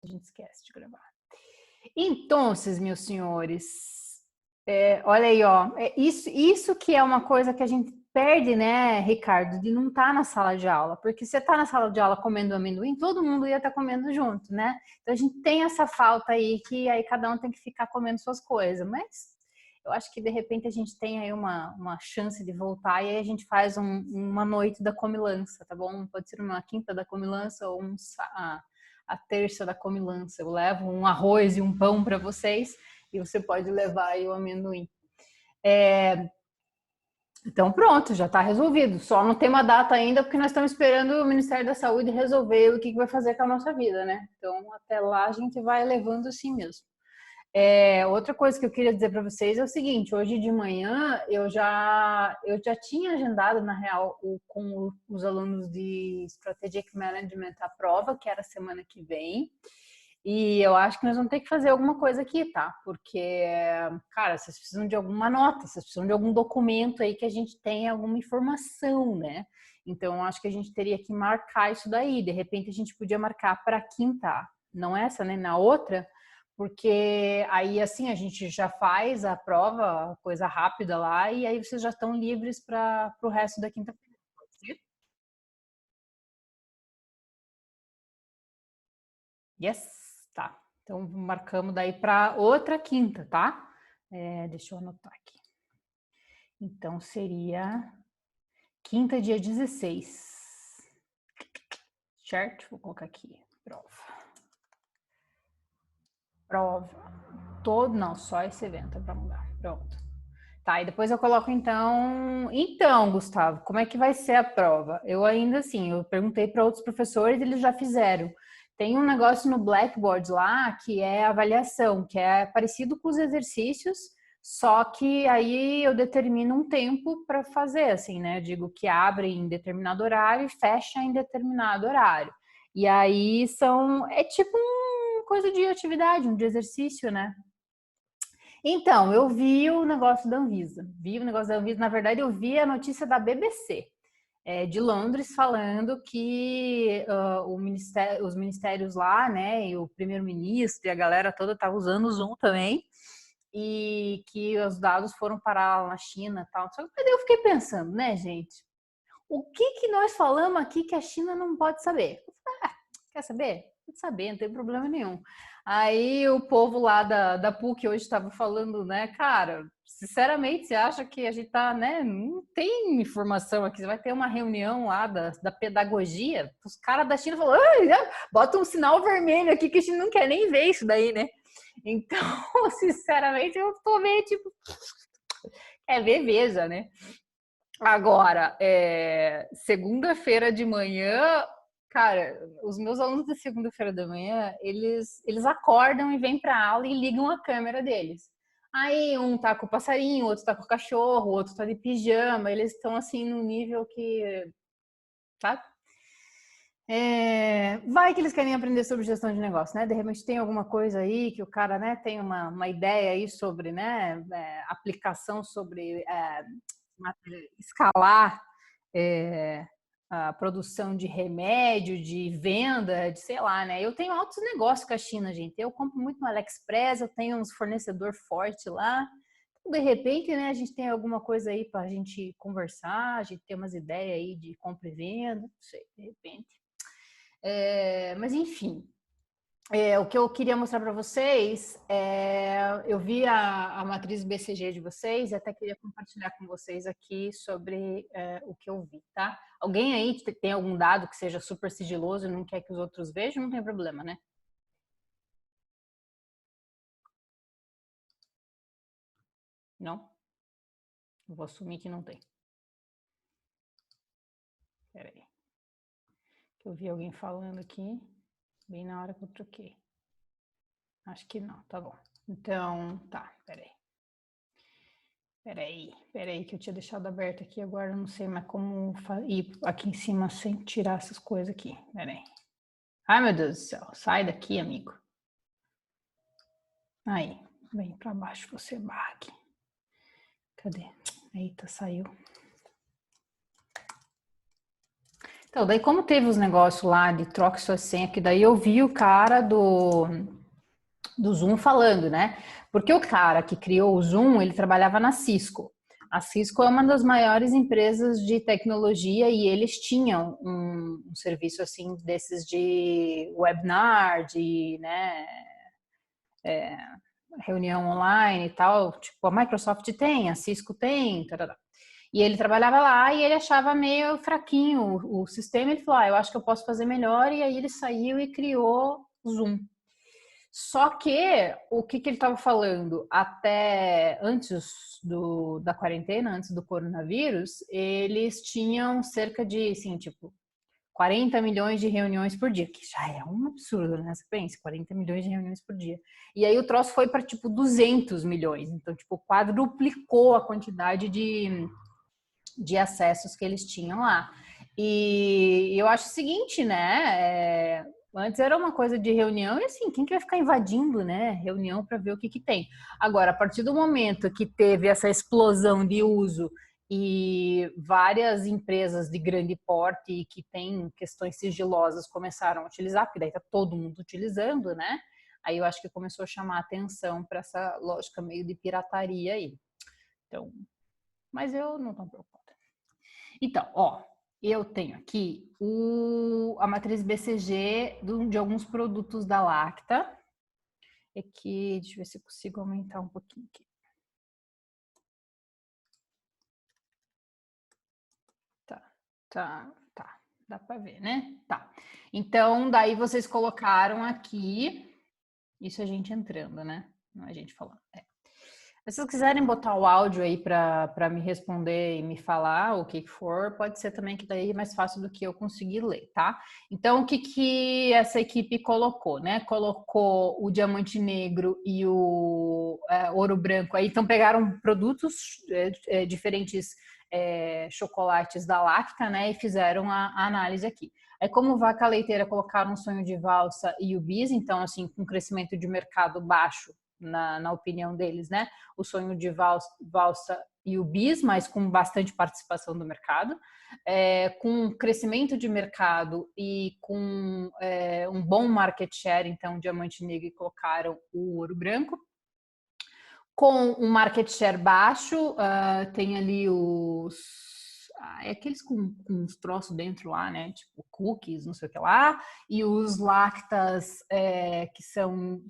A gente esquece de gravar. Então, meus senhores, olha aí, ó, isso que é uma coisa que a gente perde, né, Ricardo, de não estar na sala de aula, porque você está na sala de aula comendo amendoim, todo mundo ia estar comendo junto, né? Então a gente tem essa falta aí, que aí cada um tem que ficar comendo suas coisas, mas eu acho que de repente a gente tem aí uma chance de voltar e aí a gente faz uma noite da comilança, tá bom? Pode ser uma quinta da comilança ou a terça da comilança. Eu levo um arroz e um pão para vocês e você pode levar aí o amendoim. Então pronto, já está resolvido. Só não tem uma data ainda porque nós estamos esperando o Ministério da Saúde resolver o que vai fazer com a nossa vida, né? Então até lá a gente vai levando assim mesmo. Outra coisa que eu queria dizer para vocês é o seguinte: hoje de manhã eu já tinha agendado, na real, com os alunos de Strategic Management a prova, que era semana que vem. E eu acho que nós vamos ter que fazer alguma coisa aqui, tá? Porque, cara, vocês precisam de alguma nota, vocês precisam de algum documento aí que a gente tenha alguma informação, né? Então, eu acho que a gente teria que marcar isso daí. De repente, a gente podia marcar para quinta, não essa, né? Na outra, porque aí, assim, a gente já faz a prova, coisa rápida lá, e aí vocês já estão livres para o resto da quinta-feira. Pode ser? Yes, tá. Então, marcamos daí para outra quinta, tá? Deixa eu anotar aqui. Então, seria quinta, dia 16. Certo? Vou colocar aqui. Prova. Todo, não, só esse evento é para mudar. Pronto. Tá, e depois eu coloco então, Gustavo, como é que vai ser a prova? Eu ainda assim, eu perguntei para outros professores, eles já fizeram. Tem um negócio no Blackboard lá que é avaliação, que é parecido com os exercícios, só que aí eu determino um tempo para fazer, assim, né? Eu digo que abre em determinado horário e fecha em determinado horário. E aí é tipo uma coisa de atividade, um de exercício, né? Então, eu vi o negócio da Anvisa. Na verdade, eu vi a notícia da BBC, de Londres, falando que os ministérios lá, né, e o primeiro-ministro e a galera toda estava usando o Zoom também, e que os dados foram parar lá na China e tal. Só que eu fiquei pensando, né, gente? O que nós falamos aqui que a China não pode saber? Quer saber? Pode saber, não tem problema nenhum. Aí o povo lá da PUC hoje estava falando, né, cara, sinceramente, você acha que a gente tá, né, não tem informação aqui, você vai ter uma reunião lá da pedagogia, os caras da China falaram, bota um sinal vermelho aqui que a gente não quer nem ver isso daí, né? Então, sinceramente, eu tô meio tipo, é ver, veja, né? Agora, segunda-feira de manhã, cara, os meus alunos da segunda-feira da manhã, eles acordam e vêm para a aula e ligam a câmera deles. Aí um tá com o passarinho, outro tá com o cachorro, outro tá de pijama, eles estão assim no nível que, sabe? Vai que eles querem aprender sobre gestão de negócio, né? De repente tem alguma coisa aí que o cara, né, tem uma ideia aí sobre, né, aplicação sobre escalar é, a produção de remédio, de venda, de sei lá, né? Eu tenho altos negócios com a China, gente. Eu compro muito no AliExpress, eu tenho uns fornecedor forte lá. Então, de repente, né, a gente tem alguma coisa aí para a gente conversar, a gente tem umas ideias aí de compra e venda, não sei, de repente. Mas enfim, o que eu queria mostrar para vocês, eu vi a matriz BCG de vocês e até queria compartilhar com vocês aqui sobre o que eu vi, tá? Alguém aí tem algum dado que seja super sigiloso e não quer que os outros vejam? Não tem problema, né? Não? Eu vou assumir que não tem. Pera aí. Eu vi alguém falando aqui, bem na hora que eu troquei. Acho que não, tá bom. Então, tá, peraí. Peraí, que eu tinha deixado aberto aqui, agora eu não sei mais como ir aqui em cima sem tirar essas coisas aqui. Peraí. Ai, meu Deus do céu, sai daqui, amigo. Aí, vem pra baixo você, aqui. Cadê? Eita, saiu. Então, daí como teve os negócios lá de troca sua senha, que daí eu vi o cara do Zoom falando, né? Porque o cara que criou o Zoom, ele trabalhava na Cisco. A Cisco é uma das maiores empresas de tecnologia e eles tinham um serviço assim desses de webinar, de, né, reunião online e tal. Tipo, a Microsoft tem, a Cisco tem, tarará. E ele trabalhava lá e ele achava meio fraquinho o sistema. Ele falou, eu acho que eu posso fazer melhor. E aí ele saiu e criou o Zoom. Só que o que ele estava falando até antes da quarentena, antes do coronavírus, eles tinham cerca de, assim, tipo, 40 milhões de reuniões por dia, que já é um absurdo, né? Você pensa, 40 milhões de reuniões por dia. E aí o troço foi para, tipo, 200 milhões. Então, tipo, quadruplicou a quantidade de acessos que eles tinham lá. E eu acho o seguinte, né? Antes era uma coisa de reunião e assim, quem que vai ficar invadindo, né? Reunião para ver o que tem. Agora, a partir do momento que teve essa explosão de uso e várias empresas de grande porte e que têm questões sigilosas começaram a utilizar, porque daí tá todo mundo utilizando, né? Aí eu acho que começou a chamar atenção para essa lógica meio de pirataria aí. Então, mas eu não estou preocupada. Então, ó, eu tenho aqui a matriz BCG de alguns produtos da Lacta. Aqui, deixa eu ver se eu consigo aumentar um pouquinho aqui. Tá. Dá para ver, né? Tá. Então, daí vocês colocaram aqui, isso a gente entrando, né? Não é a gente falando. Se vocês quiserem botar o áudio aí para me responder e me falar o que for, pode ser também que daí é mais fácil do que eu conseguir ler, tá? Então, o que essa equipe colocou, né? Colocou o diamante negro e o ouro branco aí. Então, pegaram produtos diferentes chocolates da Lacta, né? E fizeram a análise aqui. Aí, como vaca leiteira, colocaram o sonho de valsa e o bis, então, assim, com crescimento de mercado baixo, na opinião deles, né? O sonho de valsa e o bis, mas com bastante participação do mercado, com crescimento de mercado e com um bom market share, então Diamante Negro colocaram o ouro branco. Com um market share baixo, tem ali aqueles com uns troços dentro lá, né? Tipo cookies, não sei o que lá. E os lactas, que são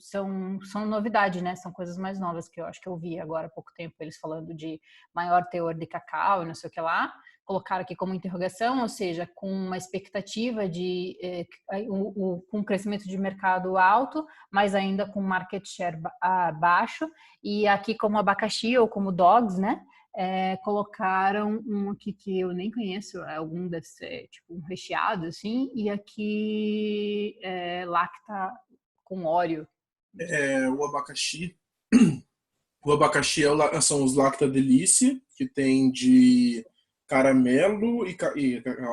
novidade, né? São coisas mais novas que eu acho que eu vi agora há pouco tempo, eles falando de maior teor de cacau e não sei o que lá. Colocaram aqui como interrogação, ou seja, com uma expectativa de com um crescimento de mercado alto, mas ainda com market share baixo. E aqui como abacaxi ou como dogs, né? Colocaram um aqui que eu nem conheço, algum deve ser tipo um recheado assim, e aqui lacta com óleo. O abacaxi. O abacaxi são os Lacta Delícia, que tem de caramelo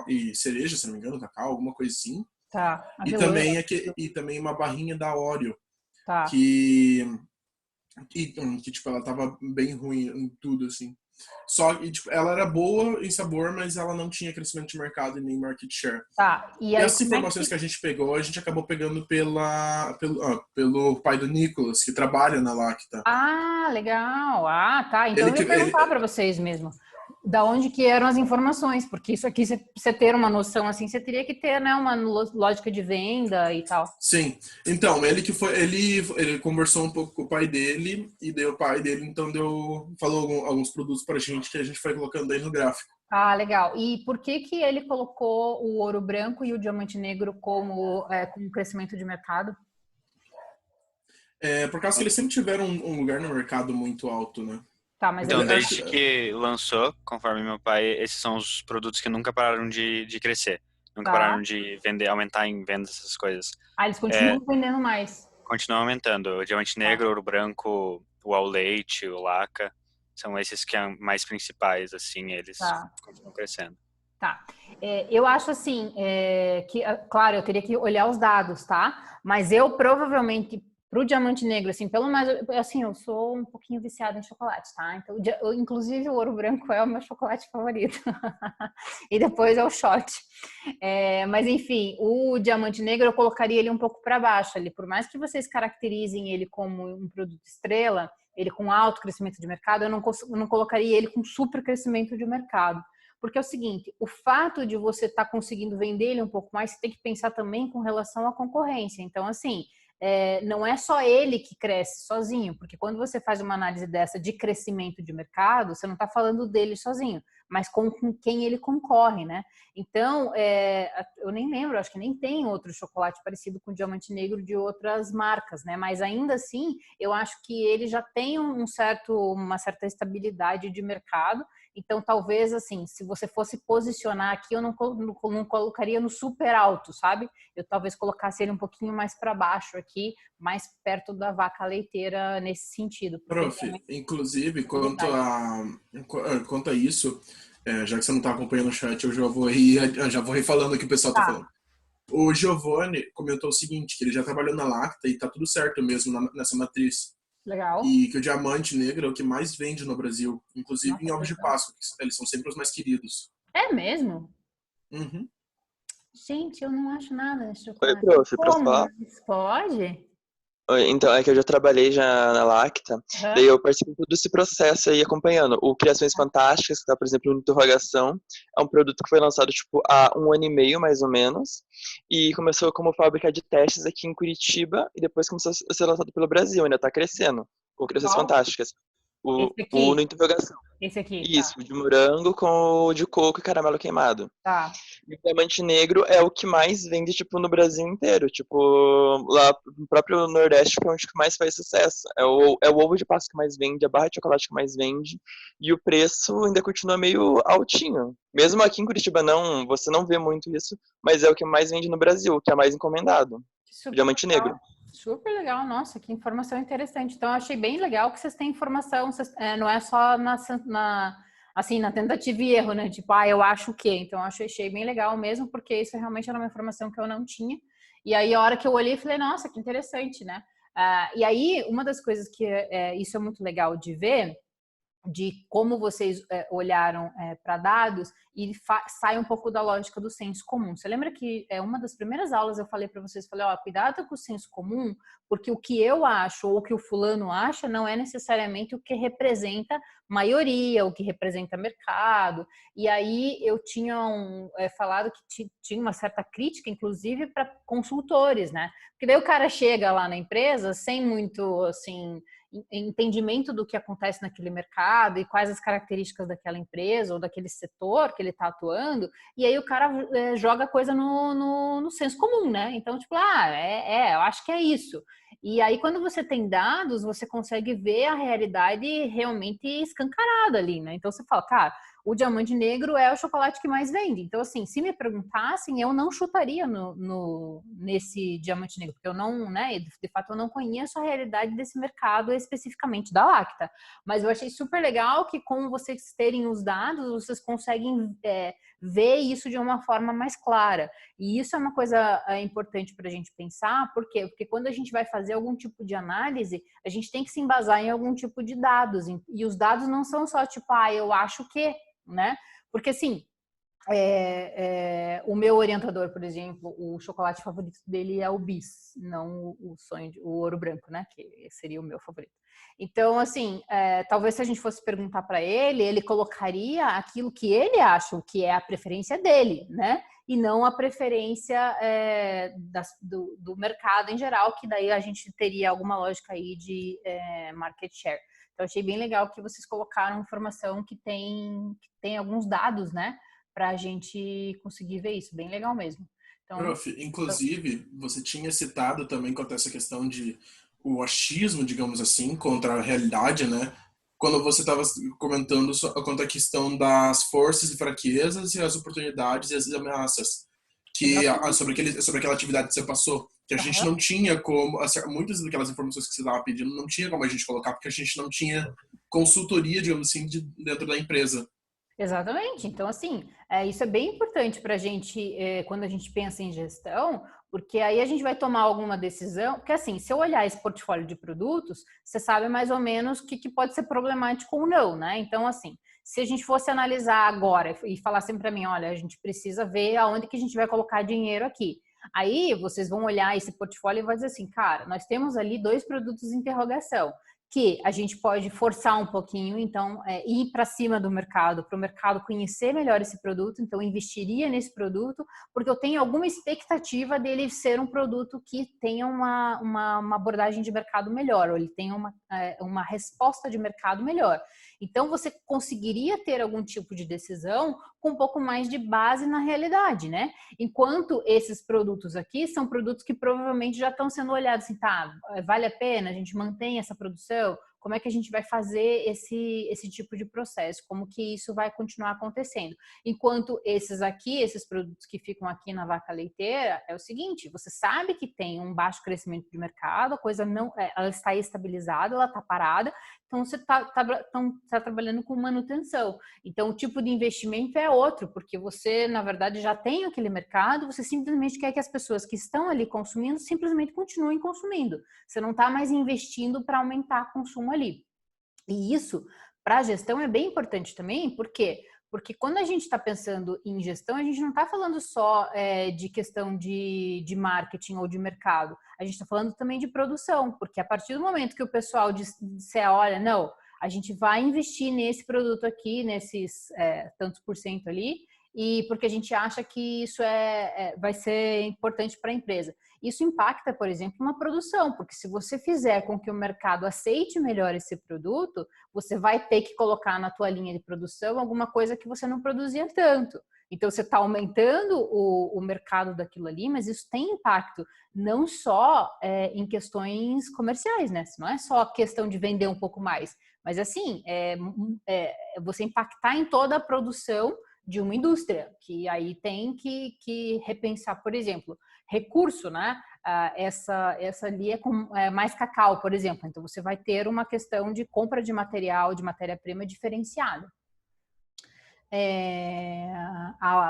e cereja, se não me engano, cacau, alguma coisa assim. Tá, E avelã. também, e também uma barrinha da Oreo, Tá. que, que tipo, ela tava bem ruim em tudo, assim. Só que tipo, ela era boa em sabor, mas ela não tinha crescimento de mercado e nem market share. Tá. E E aí essas como é informações que que a gente pegou, a gente acabou pegando pelo pai do Nicolas, que trabalha na Lacta. legal. Tá. Então Ele eu que ia perguntar para vocês mesmo. Da onde que eram as informações, porque isso aqui, você ter uma noção assim, você teria que ter, né, uma lógica de venda e tal. Sim. Então, ele conversou um pouco com o pai dele e daí o pai dele então falou alguns produtos pra gente que a gente foi colocando aí no gráfico. Legal. E por que ele colocou o ouro branco e o diamante negro como com crescimento de mercado? Por causa que eles sempre tiveram um lugar no mercado muito alto, né? Tá, mas Então, aí Então, acho desde que que lançou, conforme meu pai, esses são os produtos que nunca pararam de crescer. Nunca tá. pararam de vender, aumentar em vendas, essas coisas. Eles continuam vendendo mais. Continuam aumentando. O diamante Tá. negro, ouro branco, o ao leite, o laca, são esses que são mais principais, assim, eles Tá. continuam crescendo. Tá. Eu acho assim, claro, eu teria que olhar os dados, tá? Mas eu provavelmente Pro diamante negro, assim, pelo mais, assim, eu sou um pouquinho viciada em chocolate, tá? Então, inclusive o ouro branco é o meu chocolate favorito. E depois é o shot. Mas enfim, o diamante negro eu colocaria ele um pouco para baixo ali. Por mais que vocês caracterizem ele como um produto estrela, ele com alto crescimento de mercado, eu não colocaria ele com super crescimento de mercado. Porque é o seguinte, o fato de você estar conseguindo vender ele um pouco mais, você tem que pensar também com relação à concorrência. Então, assim, não é só ele que cresce sozinho, porque quando você faz uma análise dessa de crescimento de mercado, você não está falando dele sozinho, mas com quem ele concorre, né? Então, eu nem lembro, acho que nem tem outro chocolate parecido com diamante negro de outras marcas, né? Mas ainda assim, eu acho que ele já tem uma certa estabilidade de mercado. Então, talvez, assim, se você fosse posicionar aqui, eu não colocaria no super alto, sabe? Eu talvez colocasse ele um pouquinho mais para baixo aqui, mais perto da vaca leiteira nesse sentido. Prof, inclusive, quanto a isso, já que você não está acompanhando o chat, eu já vou ir falando o que o pessoal está Tá, falando. O Giovanni comentou o seguinte, que ele já trabalhou na Lacta e tá tudo certo mesmo nessa matriz. legal. E que o diamante negro é o que mais vende no Brasil, inclusive Nossa, em ovos de interessante. Páscoa, que eles são sempre os mais queridos. É mesmo? Uhum. Gente, eu não acho nada de Oi, chocolate. prof, posso Como? falar? Mas pode? Oi, então, é que eu já trabalhei já na Lacta, daí Aham. eu participo de todo esse processo aí acompanhando. O Criações Fantásticas, que tá, por exemplo, no Interrogação, é um produto que foi lançado, tipo, há 1 ano e meio, mais ou menos, e começou como fábrica de testes aqui em Curitiba, e depois começou a ser lançado pelo Brasil, ainda tá crescendo, o Criações Qual? Fantásticas. Esse O aqui. no Interrogação. Esse aqui, tá. Isso, o de morango com o de coco e caramelo queimado. Tá. E o diamante negro é o que mais vende, tipo, no Brasil inteiro. Tipo, lá no próprio Nordeste foi onde que mais faz sucesso. É o ovo de Páscoa que mais vende, a barra de chocolate que mais vende. E o preço ainda continua meio altinho. Mesmo aqui em Curitiba você não vê muito isso, mas é o que mais vende no Brasil, o que é mais encomendado. O Super diamante negro. legal. Super legal. Nossa, que informação interessante. Então, eu achei bem legal que vocês têm informação. Não é só assim, na tentativa e erro, né? Tipo, eu acho o quê? Então, eu achei bem legal mesmo, porque isso realmente era uma informação que eu não tinha. E aí, a hora que eu olhei, falei, nossa, que interessante, né? E aí, uma das coisas que isso é muito legal de ver, de como vocês olharam para dados e sai um pouco da lógica do senso comum. Você lembra que uma das primeiras aulas eu falei para vocês, falei, cuidado com o senso comum, porque o que eu acho ou o que o fulano acha não é necessariamente o que representa maioria, o que representa mercado. E aí eu tinha falado que tinha uma certa crítica, inclusive, para consultores, né? Porque daí o cara chega lá na empresa sem muito, assim, entendimento do que acontece naquele mercado e quais as características daquela empresa ou daquele setor que ele está atuando, e aí o cara joga coisa no senso comum, né? Então, tipo, eu acho que é isso. E aí, quando você tem dados, você consegue ver a realidade realmente escancarada ali, né? Então, você fala, cara, o diamante negro é o chocolate que mais vende. Então, assim, se me perguntassem, eu não chutaria nesse diamante negro, porque eu não, né, de fato, eu não conheço a realidade desse mercado especificamente da Lacta. Mas eu achei super legal que, com vocês terem os dados, vocês conseguem ver isso de uma forma mais clara. E isso é uma coisa importante para a gente pensar, por quê? Porque quando a gente vai fazer algum tipo de análise, a gente tem que se embasar em algum tipo de dados. E os dados não são só tipo, eu acho que, né? Porque assim, o meu orientador, por exemplo, o chocolate favorito dele é o Bis, não o ouro branco, né? Que seria o meu favorito. Então, assim, talvez se a gente fosse perguntar para ele, ele colocaria aquilo que ele acha, que é a preferência dele, né? E não a preferência do mercado em geral, que daí a gente teria alguma lógica aí de market share. Então, achei bem legal que vocês colocaram informação que tem alguns dados, né? Para a gente conseguir ver isso. Bem legal mesmo. Então, Prof, inclusive, você tinha citado também quanto a essa questão de o achismo, digamos assim, contra a realidade, né? Quando você estava comentando quanto à questão das forças e fraquezas e as oportunidades e as ameaças sobre aquela atividade que você passou, que a gente não tinha como, muitas daquelas informações que você estava pedindo não tinha como a gente colocar, porque a gente não tinha consultoria, digamos assim, dentro da empresa. Exatamente. Então, assim, isso é bem importante para a gente, quando a gente pensa em gestão, Porque aí a gente vai tomar alguma decisão, porque assim, se eu olhar esse portfólio de produtos, você sabe mais ou menos o que pode ser problemático ou não, né? Então, assim, se a gente fosse analisar agora e falar sempre para mim, olha, a gente precisa ver aonde que a gente vai colocar dinheiro aqui. Aí vocês vão olhar esse portfólio e vão dizer assim, cara, nós temos ali 2 produtos de interrogação, que a gente pode forçar um pouquinho, então ir para cima do mercado, para o mercado conhecer melhor esse produto, então investiria nesse produto, porque eu tenho alguma expectativa dele ser um produto que tenha uma abordagem de mercado melhor, ou ele tenha uma resposta de mercado melhor. Então, você conseguiria ter algum tipo de decisão com um pouco mais de base na realidade, né? Enquanto esses produtos aqui são produtos que provavelmente já estão sendo olhados assim, tá, vale a pena, a gente mantém essa produção? Como é que a gente vai fazer esse tipo de processo? Como que isso vai continuar acontecendo? Enquanto esses aqui, esses produtos que ficam aqui na vaca leiteira, é o seguinte, você sabe que tem um baixo crescimento de mercado, a coisa não, ela está estabilizada, ela está parada, então você está trabalhando com manutenção. Então, o tipo de investimento é outro, porque você, na verdade, já tem aquele mercado, você simplesmente quer que as pessoas que estão ali consumindo simplesmente continuem consumindo. Você não está mais investindo para aumentar o consumo ali. E isso, para a gestão, é bem importante também, por quê? Porque quando a gente está pensando em gestão, a gente não está falando só de questão de marketing ou de mercado. A gente está falando também de produção, porque a partir do momento que o pessoal disser, olha, não, a gente vai investir nesse produto aqui, nesses tantos por cento ali, e porque a gente acha que isso vai ser importante para a empresa. Isso impacta, por exemplo, na produção, porque se você fizer com que o mercado aceite melhor esse produto, você vai ter que colocar na tua linha de produção alguma coisa que você não produzia tanto. Então, você está aumentando o mercado daquilo ali, mas isso tem impacto não só em questões comerciais, né? Não é só questão de vender um pouco mais, mas assim, você impactar em toda a produção de uma indústria, que aí tem que repensar, por exemplo, recurso, né? Essa ali é com mais cacau, por exemplo. Então, você vai ter uma questão de compra de material, de matéria-prima diferenciada.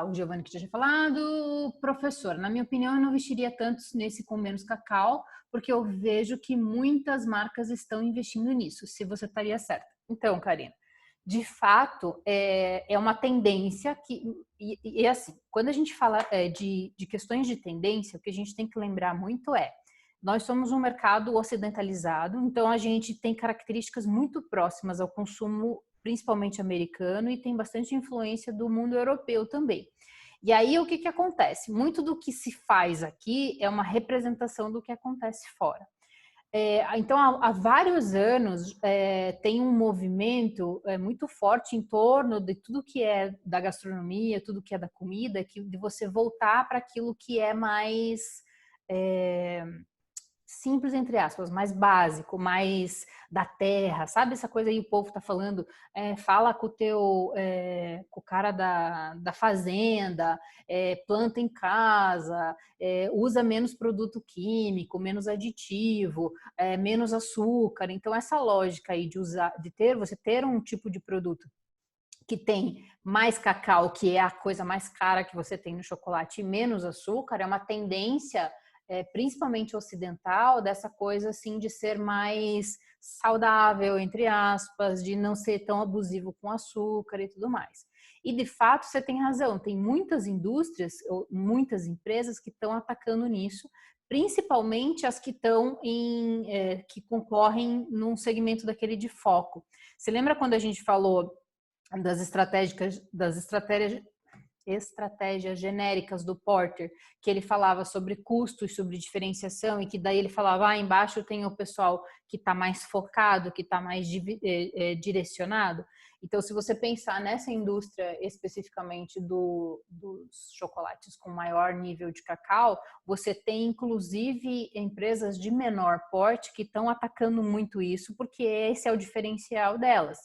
O Giovanni que já tinha falado. Professor, na minha opinião, eu não investiria tanto nesse com menos cacau, porque eu vejo que muitas marcas estão investindo nisso, se você estaria certa. Então, Karina, de fato, é uma tendência que... E assim, quando a gente fala de questões de tendência, o que a gente tem que lembrar muito nós somos um mercado ocidentalizado, então a gente tem características muito próximas ao consumo, principalmente americano, e tem bastante influência do mundo europeu também. E aí, o que acontece? Muito do que se faz aqui é uma representação do que acontece fora. Então, há vários anos, tem um movimento muito forte em torno de tudo que é da gastronomia, tudo que é da comida, de você voltar para aquilo que é mais simples, entre aspas, mais básico, mais da terra, sabe essa coisa aí o povo tá falando, fala com o cara da fazenda, planta em casa, usa menos produto químico, menos aditivo, menos açúcar. Então essa lógica aí você ter um tipo de produto que tem mais cacau, que é a coisa mais cara que você tem no chocolate, e menos açúcar, é uma tendência principalmente ocidental, dessa coisa assim de ser mais saudável, entre aspas, de não ser tão abusivo com açúcar e tudo mais. E de fato você tem razão, tem muitas indústrias, muitas empresas que estão atacando nisso, principalmente as que estão que concorrem num segmento daquele de foco. Você lembra quando a gente falou das estratégias genéricas do Porter, que ele falava sobre custo e sobre diferenciação, e que daí ele falava, embaixo tem o pessoal que está mais focado, que está mais direcionado. Então, se você pensar nessa indústria especificamente dos chocolates com maior nível de cacau, você tem inclusive empresas de menor porte que estão atacando muito isso, porque esse é o diferencial delas.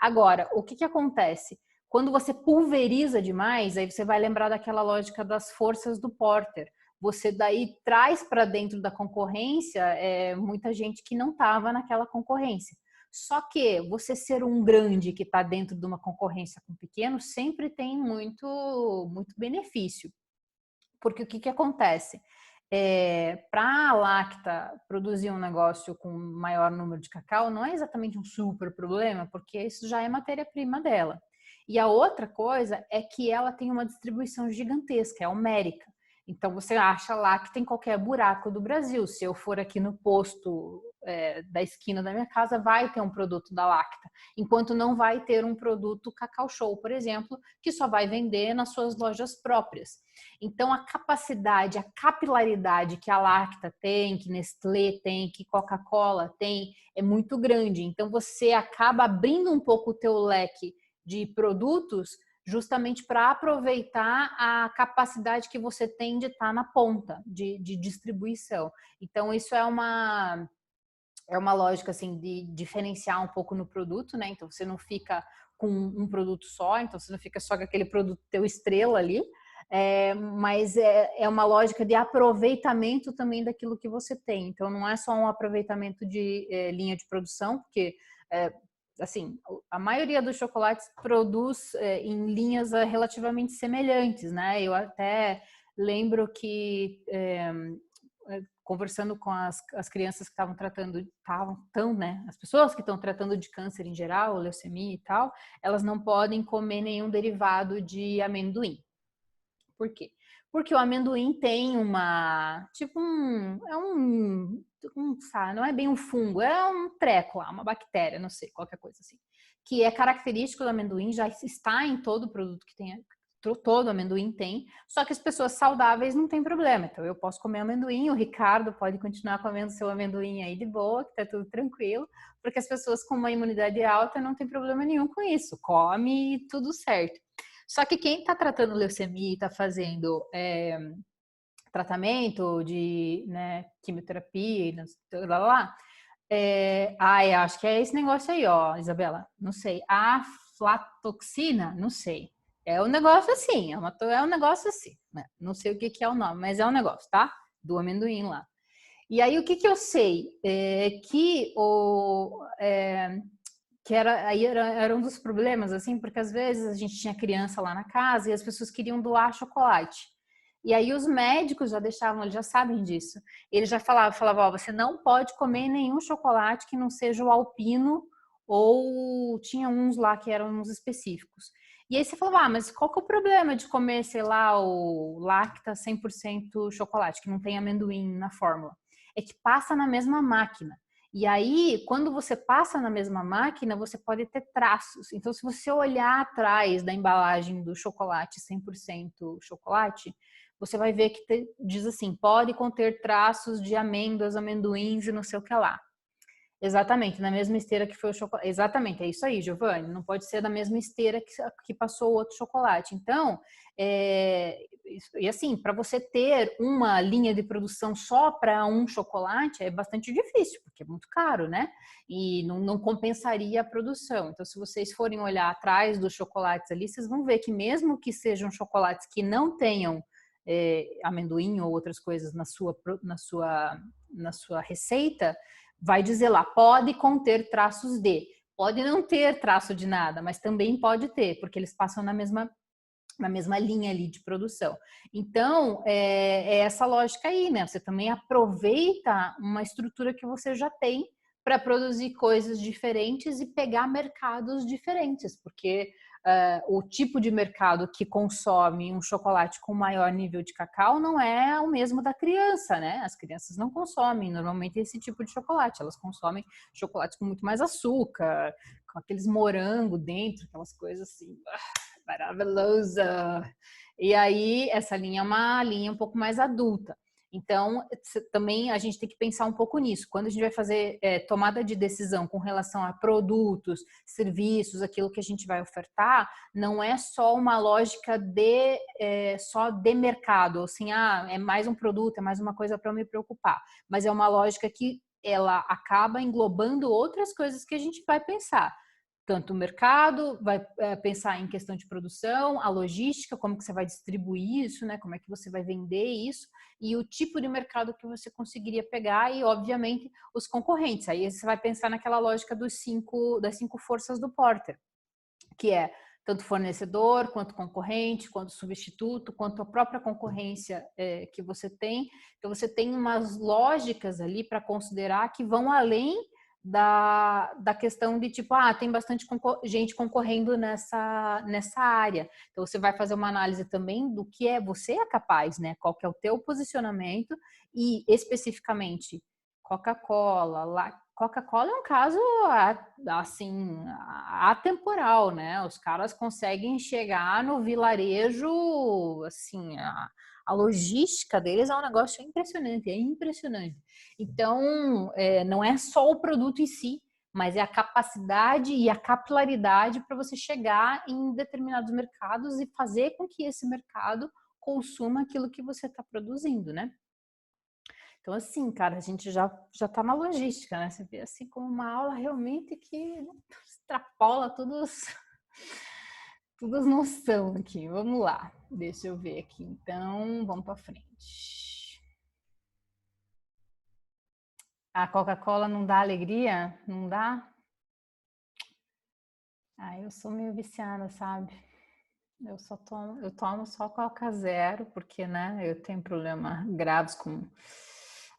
Agora, o que acontece? Quando você pulveriza demais, aí você vai lembrar daquela lógica das forças do Porter. Você daí traz para dentro da concorrência muita gente que não estava naquela concorrência. Só que você ser um grande que está dentro de uma concorrência com pequeno sempre tem muito, muito benefício. Porque o que acontece? para a Lacta produzir um negócio com maior número de cacau não é exatamente um super problema, porque isso já é matéria-prima dela. E a outra coisa é que ela tem uma distribuição gigantesca, é homérica. Então você acha Lacta em qualquer buraco do Brasil. Se eu for aqui no posto da esquina da minha casa, vai ter um produto da Lacta, enquanto não vai ter um produto Cacau Show, por exemplo, que só vai vender nas suas lojas próprias. Então a capacidade, a capilaridade que a Lacta tem, que Nestlé tem, que Coca-Cola tem, é muito grande. Então você acaba abrindo um pouco o teu leque de produtos justamente para aproveitar a capacidade que você tem de estar na ponta de distribuição. Então isso é uma lógica assim de diferenciar um pouco no produto, né? Então você não fica com um produto só, então você não fica só com aquele produto teu estrela ali, mas é uma lógica de aproveitamento também daquilo que você tem. Então não é só um aproveitamento de linha de produção, porque assim, a maioria dos chocolates produz em linhas relativamente semelhantes, né? Eu até lembro que conversando com as crianças que estão, né? As pessoas que estão tratando de câncer em geral, leucemia e tal, elas não podem comer nenhum derivado de amendoim. Por quê? Porque o amendoim tem não é bem um fungo, é um treco lá, uma bactéria, não sei, qualquer coisa assim, que é característico do amendoim, já está em todo produto que tem, todo amendoim tem, só que as pessoas saudáveis não tem problema. Então eu posso comer amendoim, o Ricardo pode continuar comendo seu amendoim aí de boa, que tá tudo tranquilo, porque as pessoas com uma imunidade alta não tem problema nenhum com isso, come tudo certo. Só que quem está tratando leucemia e está fazendo tratamento de quimioterapia, acho que é esse negócio aí, ó, Isabela, não sei, aflatoxina, não sei. É um negócio assim, é um negócio assim, né? Não sei o que é o nome, mas é um negócio, tá? Do amendoim lá. E aí o que eu sei? Que era um dos problemas, assim, porque às vezes a gente tinha criança lá na casa e as pessoas queriam doar chocolate. E aí os médicos já deixavam, eles já sabem disso. Eles já falavam, ó, você não pode comer nenhum chocolate que não seja o alpino, ou tinha uns lá que eram uns específicos. E aí você falava, mas qual que é o problema de comer, sei lá, o Lacta 100% chocolate, que não tem amendoim na fórmula? É que passa na mesma máquina. E aí, quando você passa na mesma máquina, você pode ter traços. Então, se você olhar atrás da embalagem do chocolate 100% chocolate, você vai ver que diz assim, pode conter traços de amêndoas, amendoins e não sei o que lá. Exatamente, na mesma esteira que foi o chocolate. Exatamente, é isso aí, Giovanni. Não pode ser da mesma esteira que passou o outro chocolate. Então, e assim, para você ter uma linha de produção só para um chocolate é bastante difícil, porque é muito caro, né? E não compensaria a produção. Então, se vocês forem olhar atrás dos chocolates ali, vocês vão ver que mesmo que sejam chocolates que não tenham amendoim ou outras coisas na sua receita, vai dizer lá, pode conter traços de. Pode não ter traço de nada, mas também pode ter, porque eles passam na mesma linha ali de produção. Então, é essa lógica aí, né? Você também aproveita uma estrutura que você já tem para produzir coisas diferentes e pegar mercados diferentes, porque o tipo de mercado que consome um chocolate com maior nível de cacau não é o mesmo da criança, né? As crianças não consomem normalmente esse tipo de chocolate, elas consomem chocolates com muito mais açúcar, com aqueles morango dentro, aquelas coisas assim, maravilhosa. E aí, essa linha é uma linha um pouco mais adulta. Então, também a gente tem que pensar um pouco nisso. Quando a gente vai fazer tomada de decisão com relação a produtos, serviços, aquilo que a gente vai ofertar, não é só uma lógica só de mercado, assim, é mais um produto, é mais uma coisa para eu me preocupar. Mas é uma lógica que ela acaba englobando outras coisas que a gente vai pensar. Tanto o mercado, vai pensar em questão de produção, a logística, como que você vai distribuir isso, né? Como é que você vai vender isso, e o tipo de mercado que você conseguiria pegar e, obviamente, os concorrentes. Aí você vai pensar naquela lógica das 5 forças do Porter, que é tanto fornecedor, quanto concorrente, quanto substituto, quanto a própria concorrência que você tem. Então, você tem umas lógicas ali para considerar que vão além da questão de tipo, tem bastante gente concorrendo nessa área. Então, você vai fazer uma análise também do que você é capaz, né? Qual que é o teu posicionamento e, especificamente, Coca-Cola. Coca-Cola é um caso, assim, atemporal, né? Os caras conseguem chegar no vilarejo, assim, a logística deles é um negócio impressionante, é impressionante. Então, não é só o produto em si, mas é a capacidade e a capilaridade para você chegar em determinados mercados e fazer com que esse mercado consuma aquilo que você está produzindo, né? Então, assim, cara, a gente já tá na logística, né? Você vê assim como uma aula realmente que extrapola todas noção aqui. Vamos lá, deixa eu ver aqui. Então, vamos para frente. A Coca-Cola não dá alegria? Não dá? Eu sou meio viciada, sabe? Eu tomo só Coca Zero, porque, né, eu tenho problemas graves com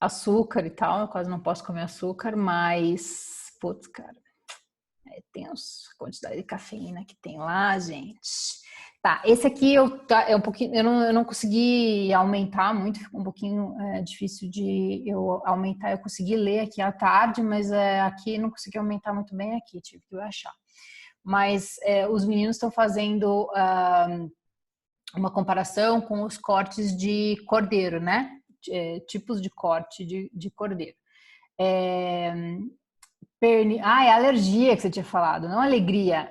açúcar e tal, eu quase não posso comer açúcar, mas, putz, cara, é tenso a quantidade de cafeína que tem lá, gente. Tá, esse aqui é um pouquinho, eu não consegui aumentar muito, ficou um pouquinho difícil de eu aumentar, eu consegui ler aqui à tarde, mas aqui não consegui aumentar muito bem aqui, tive que achar. Mas os meninos estão fazendo uma comparação com os cortes de cordeiro, né? Tipos de corte de cordeiro. É alergia que você tinha falado, não alegria.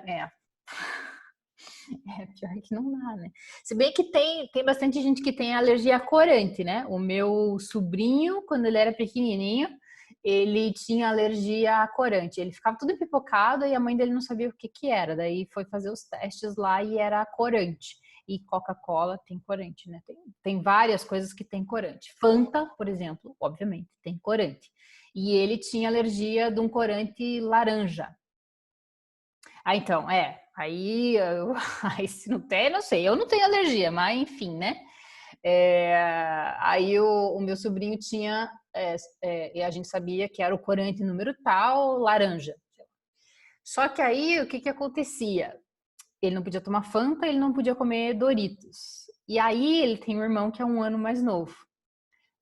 Pior que não dá, né? Se bem que tem bastante gente que tem alergia a corante, né? O meu sobrinho, quando ele era pequenininho, ele tinha alergia a corante. Ele ficava tudo empipocado e a mãe dele não sabia o que era. Daí foi fazer os testes lá e era corante. E Coca-Cola tem corante, né? Tem várias coisas que tem corante. Fanta, por exemplo, obviamente, tem corante. E ele tinha alergia de um corante laranja. Então, aí se não tem, não sei, eu não tenho alergia, mas enfim, né? Aí o meu sobrinho tinha, e a gente sabia que era o corante número tal, laranja. Só que aí, o que acontecia? Ele não podia tomar Fanta, ele não podia comer Doritos. E aí, ele tem um irmão que é 1 ano mais novo.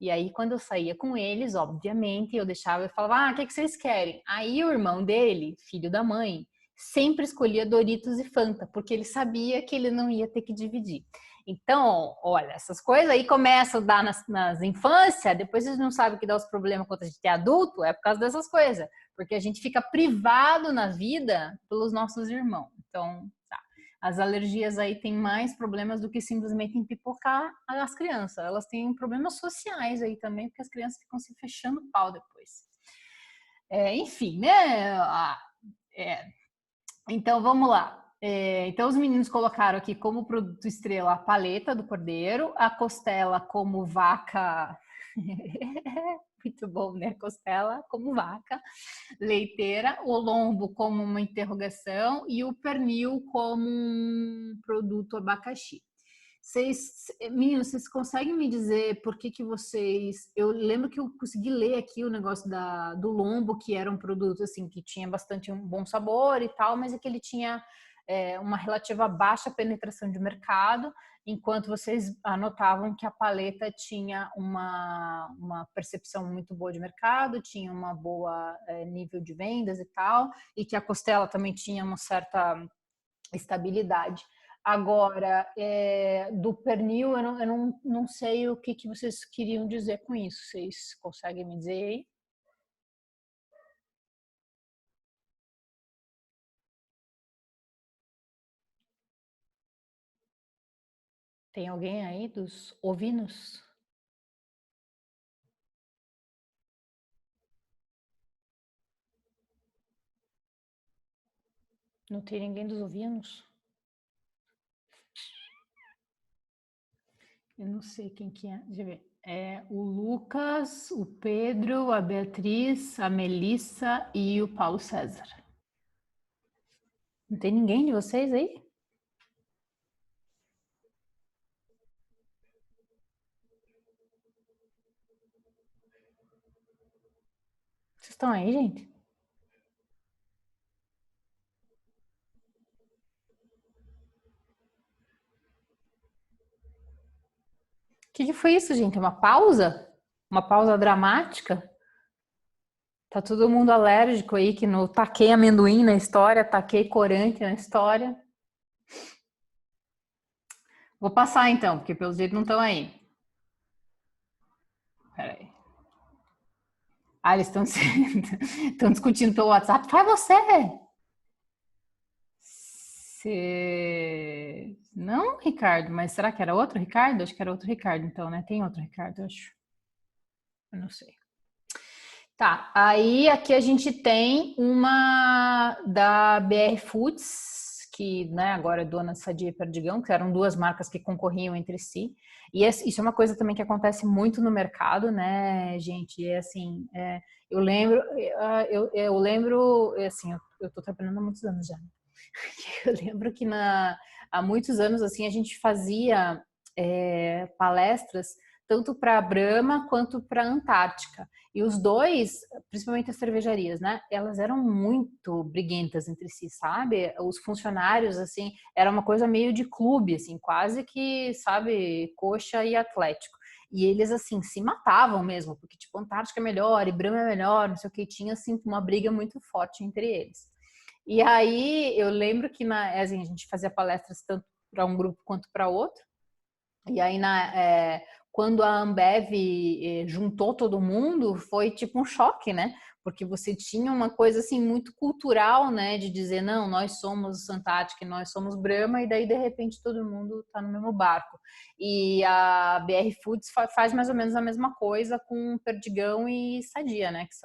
E aí, quando eu saía com eles, obviamente, eu deixava e falava, o que vocês querem? Aí, o irmão dele, filho da mãe, sempre escolhia Doritos e Fanta, porque ele sabia que ele não ia ter que dividir. Então, olha, essas coisas aí começam a dar nas infâncias, depois a gente não sabe o que dá os problemas quando a gente é adulto, é por causa dessas coisas, porque a gente fica privado na vida pelos nossos irmãos. Então, tá. As alergias aí têm mais problemas do que simplesmente empipocar as crianças. Elas têm problemas sociais aí também, porque as crianças ficam se fechando o pau depois. Enfim, né? Então, vamos lá. Então, os meninos colocaram aqui como produto estrela a paleta do cordeiro, a costela como vaca... Muito bom, né? Costela como vaca leiteira, o lombo como uma interrogação e o pernil como um produto abacaxi. Meninos, vocês conseguem me dizer por que vocês... Eu lembro que eu consegui ler aqui o negócio do lombo, que era um produto assim que tinha bastante um bom sabor e tal, mas é que ele tinha uma relativa baixa penetração de mercado, enquanto vocês anotavam que a paleta tinha uma percepção muito boa de mercado, tinha uma boa nível de vendas e tal, e que a costela também tinha uma certa estabilidade. Agora, do pernil, eu não sei o que vocês queriam dizer com isso. Vocês conseguem me dizer aí? Tem alguém aí dos ovinos? Não tem ninguém dos ovinos? Eu não sei quem que é. Deixa eu ver. O Lucas, o Pedro, a Beatriz, a Melissa e o Paulo César. Não tem ninguém de vocês aí? estão aí, gente? O que foi isso, gente? Uma pausa? Uma pausa dramática? Tá todo mundo alérgico aí, que no taquei amendoim na história, taquei corante na história. Vou passar então, porque pelo jeito não estão aí. Peraí. Ah, eles estão estão discutindo pelo WhatsApp. Faz você! Não, Ricardo, mas será que era outro Ricardo? Acho que era outro Ricardo, então, né? Tem outro Ricardo, acho. Eu não sei. Tá, aí aqui a gente tem uma da BR Foods, que né, agora é dona de Sadia e Perdigão, que eram duas marcas que concorriam entre si. E isso é uma coisa também que acontece muito no mercado, né, gente? É assim, eu lembro, assim, eu tô trabalhando há muitos anos já. Eu lembro que há muitos anos, assim, a gente fazia palestras tanto para a Brahma quanto para a Antártica. E os dois, principalmente as cervejarias, né? Elas eram muito briguentas entre si, sabe? Os funcionários, assim, era uma coisa meio de clube, assim, quase que, sabe, Coxa e Atlético. E eles, assim, se matavam mesmo, porque, tipo, Antártica é melhor e Brahma é melhor, não sei o que, tinha, assim, uma briga muito forte entre eles. E aí, eu lembro que assim, a gente fazia palestras tanto para um grupo quanto para outro. E aí, quando a Ambev juntou todo mundo, foi tipo um choque, né? Porque você tinha uma coisa assim muito cultural, né? De dizer, não, nós somos Antártica e nós somos Brahma, e daí de repente todo mundo está no mesmo barco. E a BR Foods faz mais ou menos a mesma coisa com Perdigão e Sadia, né? Que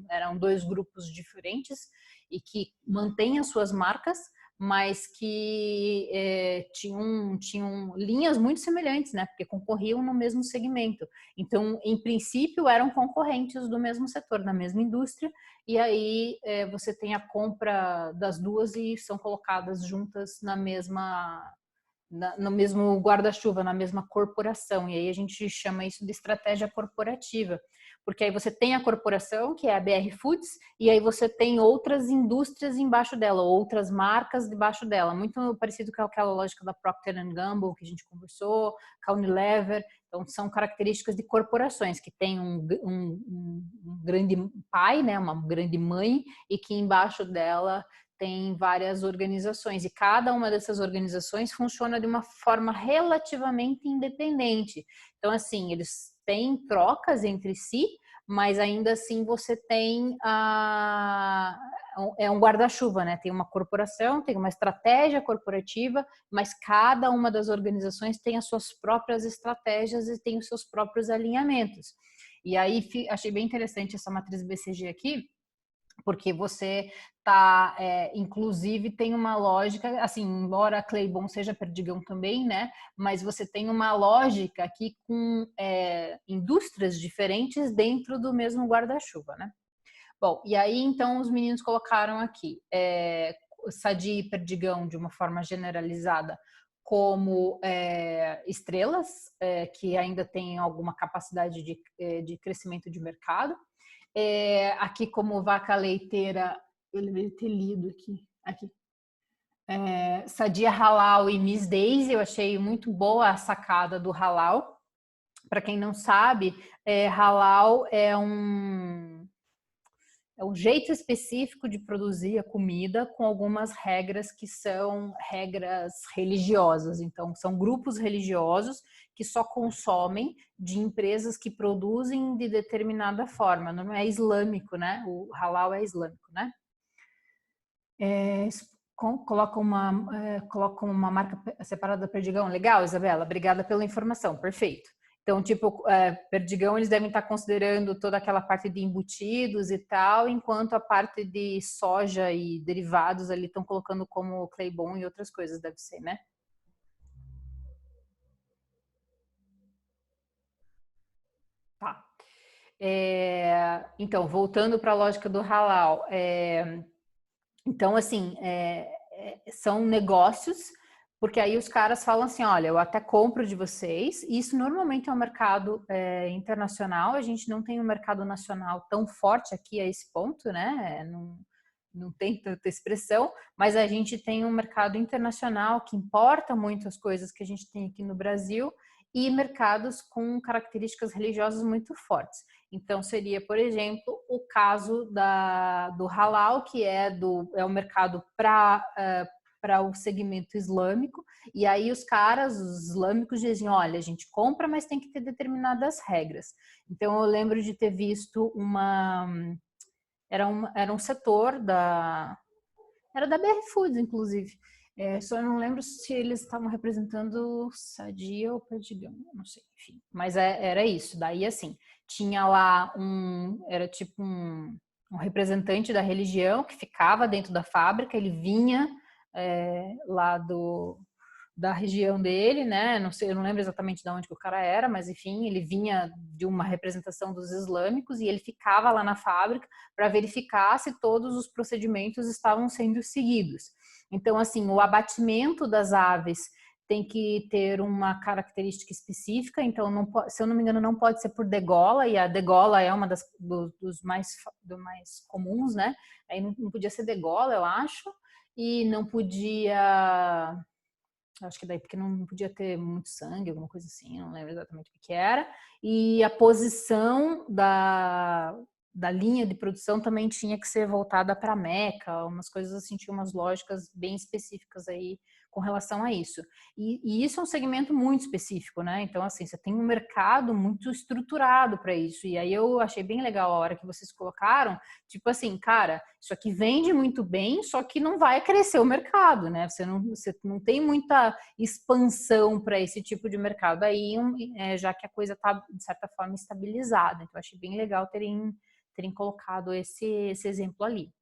eram dois grupos diferentes e que mantêm as suas marcas, mas que tinham linhas muito semelhantes, né? Porque concorriam no mesmo segmento. Então, em princípio, eram concorrentes do mesmo setor, da mesma indústria, e aí você tem a compra das duas e são colocadas juntas no mesmo guarda-chuva, na mesma corporação. E aí a gente chama isso de estratégia corporativa. Porque aí você tem a corporação, que é a BR Foods, e aí você tem outras indústrias embaixo dela, outras marcas debaixo dela. Muito parecido com aquela lógica da Procter & Gamble, que a gente conversou, com a Unilever. Então, são características de corporações, que tem um grande pai, né, uma grande mãe, e que embaixo dela tem várias organizações, e cada uma dessas organizações funciona de uma forma relativamente independente. Então, assim, eles têm trocas entre si, mas ainda assim você tem um guarda-chuva, né? Tem uma corporação, tem uma estratégia corporativa, mas cada uma das organizações tem as suas próprias estratégias e tem os seus próprios alinhamentos. E aí achei bem interessante essa matriz BCG aqui, porque você inclusive tem uma lógica, assim, embora a Claybon seja Perdigão também, né? Mas você tem uma lógica aqui com indústrias diferentes dentro do mesmo guarda-chuva, né? Bom, e aí então os meninos colocaram aqui Sadia e Perdigão de uma forma generalizada como estrelas, que ainda têm alguma capacidade de crescimento de mercado. Aqui como vaca leiteira, eu deveria ter lido aqui. Sadia Halal e Miss Daisy, eu achei muito boa a sacada do Halal. Para quem não sabe, Halal é um jeito específico de produzir a comida com algumas regras que são regras religiosas. Então, são grupos religiosos que só consomem de empresas que produzem de determinada forma. Não é islâmico, né? O halal é islâmico, né? Coloca uma marca separada da Perdigão. Legal, Isabela. Obrigada pela informação. Perfeito. Então, tipo, Perdigão, eles devem estar considerando toda aquela parte de embutidos e tal, enquanto a parte de soja e derivados ali estão colocando como Claybon e outras coisas, deve ser, né? Tá. Então, voltando para a lógica do halal. Então, assim, são negócios Porque aí os caras falam assim, olha, eu até compro de vocês, e isso normalmente é um mercado internacional, a gente não tem um mercado nacional tão forte aqui a esse ponto, né? Não tem tanta expressão, mas a gente tem um mercado internacional que importa muito as coisas que a gente tem aqui no Brasil e mercados com características religiosas muito fortes. Então, seria, por exemplo, o caso do halal, que é o mercado para o segmento islâmico, e aí os islâmicos dizem, olha, a gente compra, mas tem que ter determinadas regras. Então, eu lembro de ter visto era um setor era da BR Foods, inclusive. Só eu não lembro se eles estavam representando Sadia ou Perdigão, não sei, enfim. Mas era isso. Daí, assim, tinha lá era tipo um representante da religião que ficava dentro da fábrica, ele vinha lá da região dele, né? Não sei, eu não lembro exatamente de onde que o cara era, mas enfim, ele vinha de uma representação dos islâmicos e ele ficava lá na fábrica para verificar se todos os procedimentos estavam sendo seguidos. Então, assim, o abatimento das aves tem que ter uma característica específica, então, se eu não me engano, não pode ser por degola, e a degola é uma dos mais comuns, né? Aí não podia ser degola, eu acho, e não podia... Acho que daí porque não podia ter muito sangue, alguma coisa assim, não lembro exatamente o que era. E a posição da linha de produção também tinha que ser voltada para a Meca, umas coisas assim, tinha umas lógicas bem específicas aí com relação a isso. E isso é um segmento muito específico, né? Então, assim, você tem um mercado muito estruturado para isso. E aí eu achei bem legal a hora que vocês colocaram, tipo assim, cara, isso aqui vende muito bem, só que não vai crescer o mercado, né? Você não tem muita expansão para esse tipo de mercado aí, já que a coisa está, de certa forma, estabilizada. Então, eu achei bem legal terem colocado esse exemplo ali.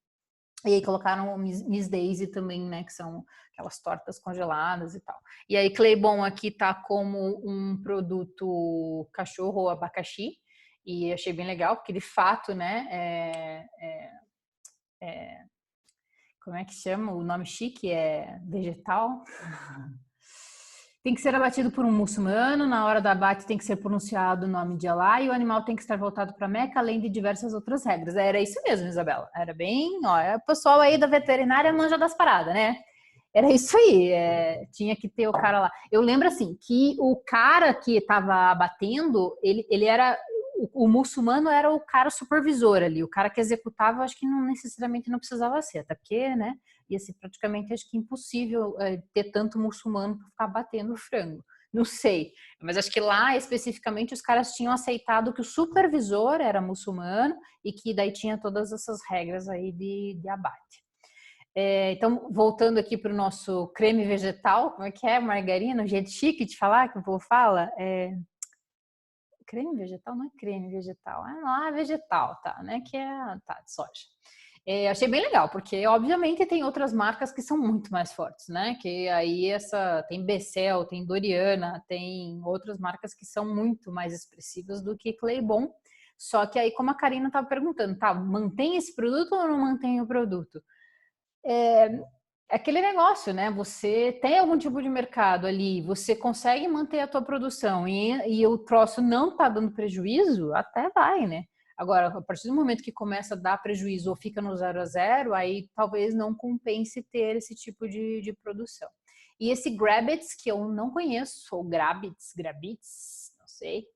E aí colocaram o Miss Daisy também, né? Que são aquelas tortas congeladas e tal. E aí Claybon aqui tá como um produto cachorro ou abacaxi. E achei bem legal, porque de fato, né? Como é que chama? O nome chique é vegetal. Tem que ser abatido por um muçulmano, na hora do abate tem que ser pronunciado o nome de Allah e o animal tem que estar voltado para Meca, além de diversas outras regras. Era isso mesmo, Isabela. Era bem, ó, o pessoal aí da veterinária manja das paradas, né? Era isso aí, tinha que ter o cara lá. Eu lembro assim, que o cara que estava abatendo, ele era, o muçulmano era o cara supervisor ali, o cara que executava, acho que não necessariamente não precisava ser, até porque, né, ia ser praticamente, acho que impossível ter tanto muçulmano para ficar batendo frango. Não sei, mas acho que lá especificamente os caras tinham aceitado que o supervisor era muçulmano e que daí tinha todas essas regras aí de abate. Então, voltando aqui para o nosso creme vegetal, como é que é, margarina? O jeito chique de falar que o povo fala? Creme vegetal? Não é creme vegetal, não é vegetal, tá, né? Que tá, de soja. Achei bem legal, porque obviamente tem outras marcas que são muito mais fortes, né? Que aí tem Becel, tem Doriana, tem outras marcas que são muito mais expressivas do que Claybon. Só que aí, como a Karina estava perguntando, tá, mantém esse produto ou não mantém o produto? Aquele negócio, né? Você tem algum tipo de mercado ali, você consegue manter a tua produção e o troço não tá dando prejuízo, até vai, né? Agora, a partir do momento que começa a dar prejuízo ou fica no 0 a 0, aí talvez não compense ter esse tipo de produção. E esse Grabbits, que eu não conheço, ou Grabbits, não sei,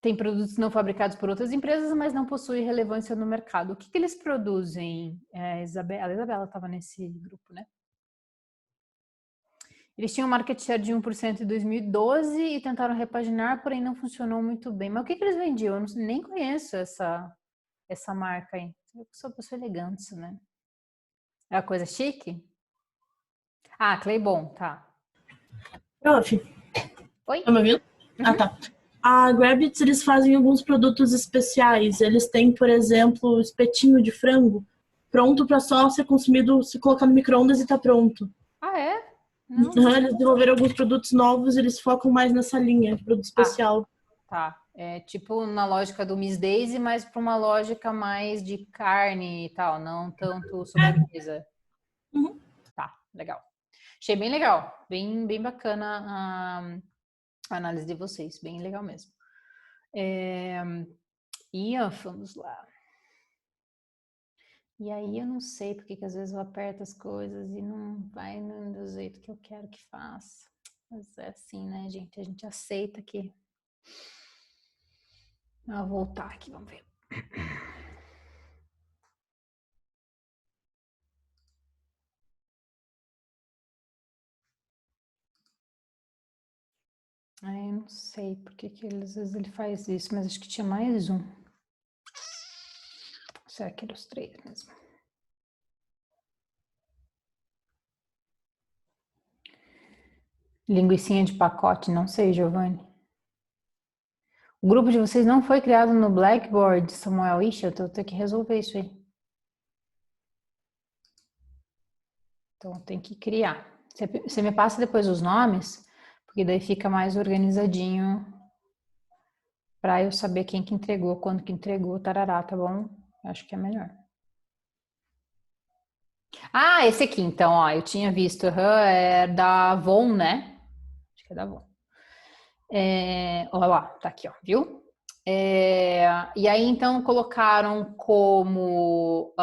tem produtos não fabricados por outras empresas, mas não possuem relevância no mercado. O que eles produzem? A Isabela estava nesse grupo, né? Eles tinham um market share de 1% em 2012 e tentaram repaginar, porém não funcionou muito bem. Mas o que eles vendiam? Eu nem conheço essa marca aí. Eu sou uma pessoa elegante, né? É uma coisa chique? Ah, Claybon, tá. Prof, Oi? tá me ouvindo? Uhum. Ah, tá. A Grabbits, eles fazem alguns produtos especiais. Eles têm, por exemplo, espetinho de frango pronto para só ser consumido, se colocar no micro-ondas e tá pronto. Ah, é? Não. Eles desenvolveram alguns produtos novos, eles focam mais nessa linha de produto especial. Tá. É tipo na lógica do Miss Daisy, mas para uma lógica mais de carne e tal, não tanto sobremesa. Uhum. Tá, legal. Achei bem legal, bem bacana a análise de vocês, bem legal mesmo. E vamos lá. E aí eu não sei porque que às vezes eu aperto as coisas e não vai do jeito que eu quero que faça. Mas é assim, né, gente? A gente aceita que... Vou voltar aqui, vamos ver. Eu não sei porque que às vezes ele faz isso, mas acho que tinha mais um. Será que eram os 3 mesmo? Linguicinha de pacote, não sei, Giovanni. O grupo de vocês não foi criado no Blackboard, Samuel. Ixi, eu tenho que resolver isso aí. Então, tem que criar. Você me passa depois os nomes, porque daí fica mais organizadinho para eu saber quem que entregou, quando que entregou, tarará, tá bom? Acho que é melhor. Ah, esse aqui, então, ó, eu tinha visto, é da Avon, né? Acho que é da Avon. Olha lá, tá aqui, ó, viu? E aí, então, colocaram como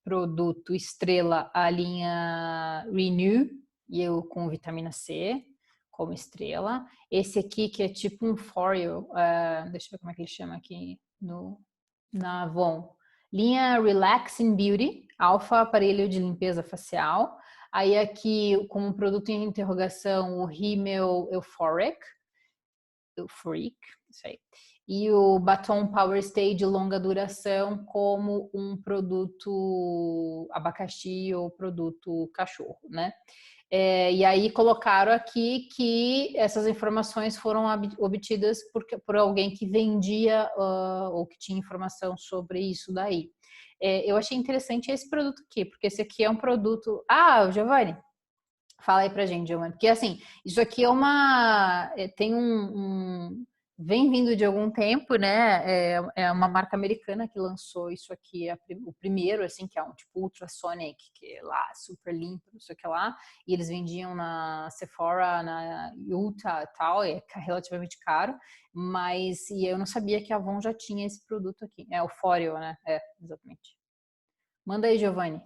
produto estrela a linha Renew, e eu com vitamina C como estrela. Esse aqui que é tipo um foil, deixa eu ver como é que ele chama aqui na Avon. Linha Relaxing Beauty, alfa aparelho de limpeza facial. Aí aqui, como produto em interrogação, o Rimmel Euphoric, isso aí. E o batom Power Stay de longa duração como um produto abacaxi ou produto cachorro, né? E aí colocaram aqui que essas informações foram obtidas por alguém que vendia ou que tinha informação sobre isso daí. Eu achei interessante esse produto aqui, porque esse aqui é um produto... Ah, Giovanni, fala aí pra gente, Giovanni. Porque assim, isso aqui tem vem vindo de algum tempo, né? É uma marca americana que lançou isso aqui, o primeiro, assim, que é um tipo Ultrasonic, que é lá super limpo, não sei o que lá. E eles vendiam na Sephora, na Ulta e tal, é relativamente caro. Mas e eu não sabia que a Avon já tinha esse produto aqui. É o Foreo, né? Exatamente. Manda aí, Giovanni.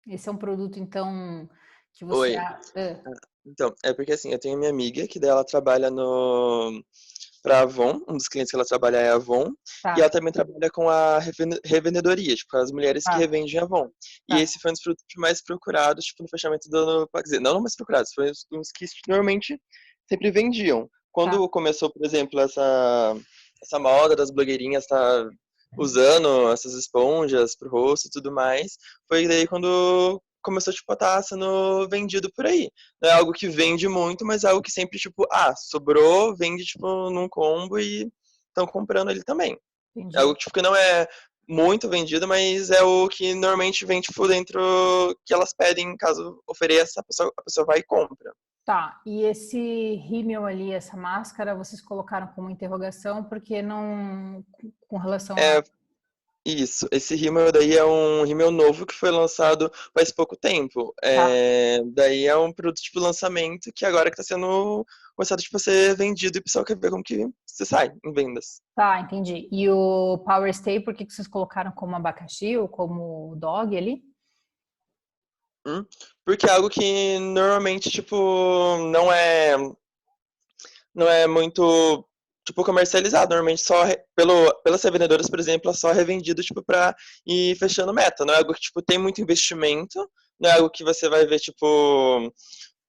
Esse é um produto, então, que você... Oi. Então, é porque assim, eu tenho minha amiga que dela trabalha pra Avon, um dos clientes que ela trabalha é a Avon, e ela Tá, também trabalha com a revendedoria, tipo, as mulheres que tá, revendem Avon. E tá. esse foi um dos produtos mais procurados, tipo, no fechamento do ano, quer dizer, não mais procurados, foi um dos que normalmente sempre vendiam. Tá. Quando começou, por exemplo, essa moda das blogueirinhas tá usando essas esponjas pro rosto e tudo mais, foi daí quando começou, tipo, a estar sendo vendido por aí. Não é algo que vende muito, mas é algo que sempre, tipo, sobrou, vende, tipo, num combo e estão comprando ele também. É Entendi. algo, tipo, que não é muito vendido, mas é o que normalmente vem, tipo, dentro que elas pedem, caso ofereça, a pessoa vai e compra. Tá, e esse rímel ali, essa máscara, vocês colocaram como interrogação porque não com relação a... É, isso, esse rímel daí é um rímel novo que foi lançado faz pouco tempo. Tá, Daí é um produto tipo lançamento que agora que está sendo começado tipo, a ser vendido e o pessoal quer ver como que se sai em vendas. tá, entendi. E o Power Stay, por que que vocês colocaram como abacaxi ou como dog ali? Porque é algo que normalmente tipo não é muito tipo comercializado, normalmente só pelas revendedoras, por exemplo, é só revendido tipo para ir fechando meta, não é algo que tipo tem muito investimento, não é algo que você vai ver tipo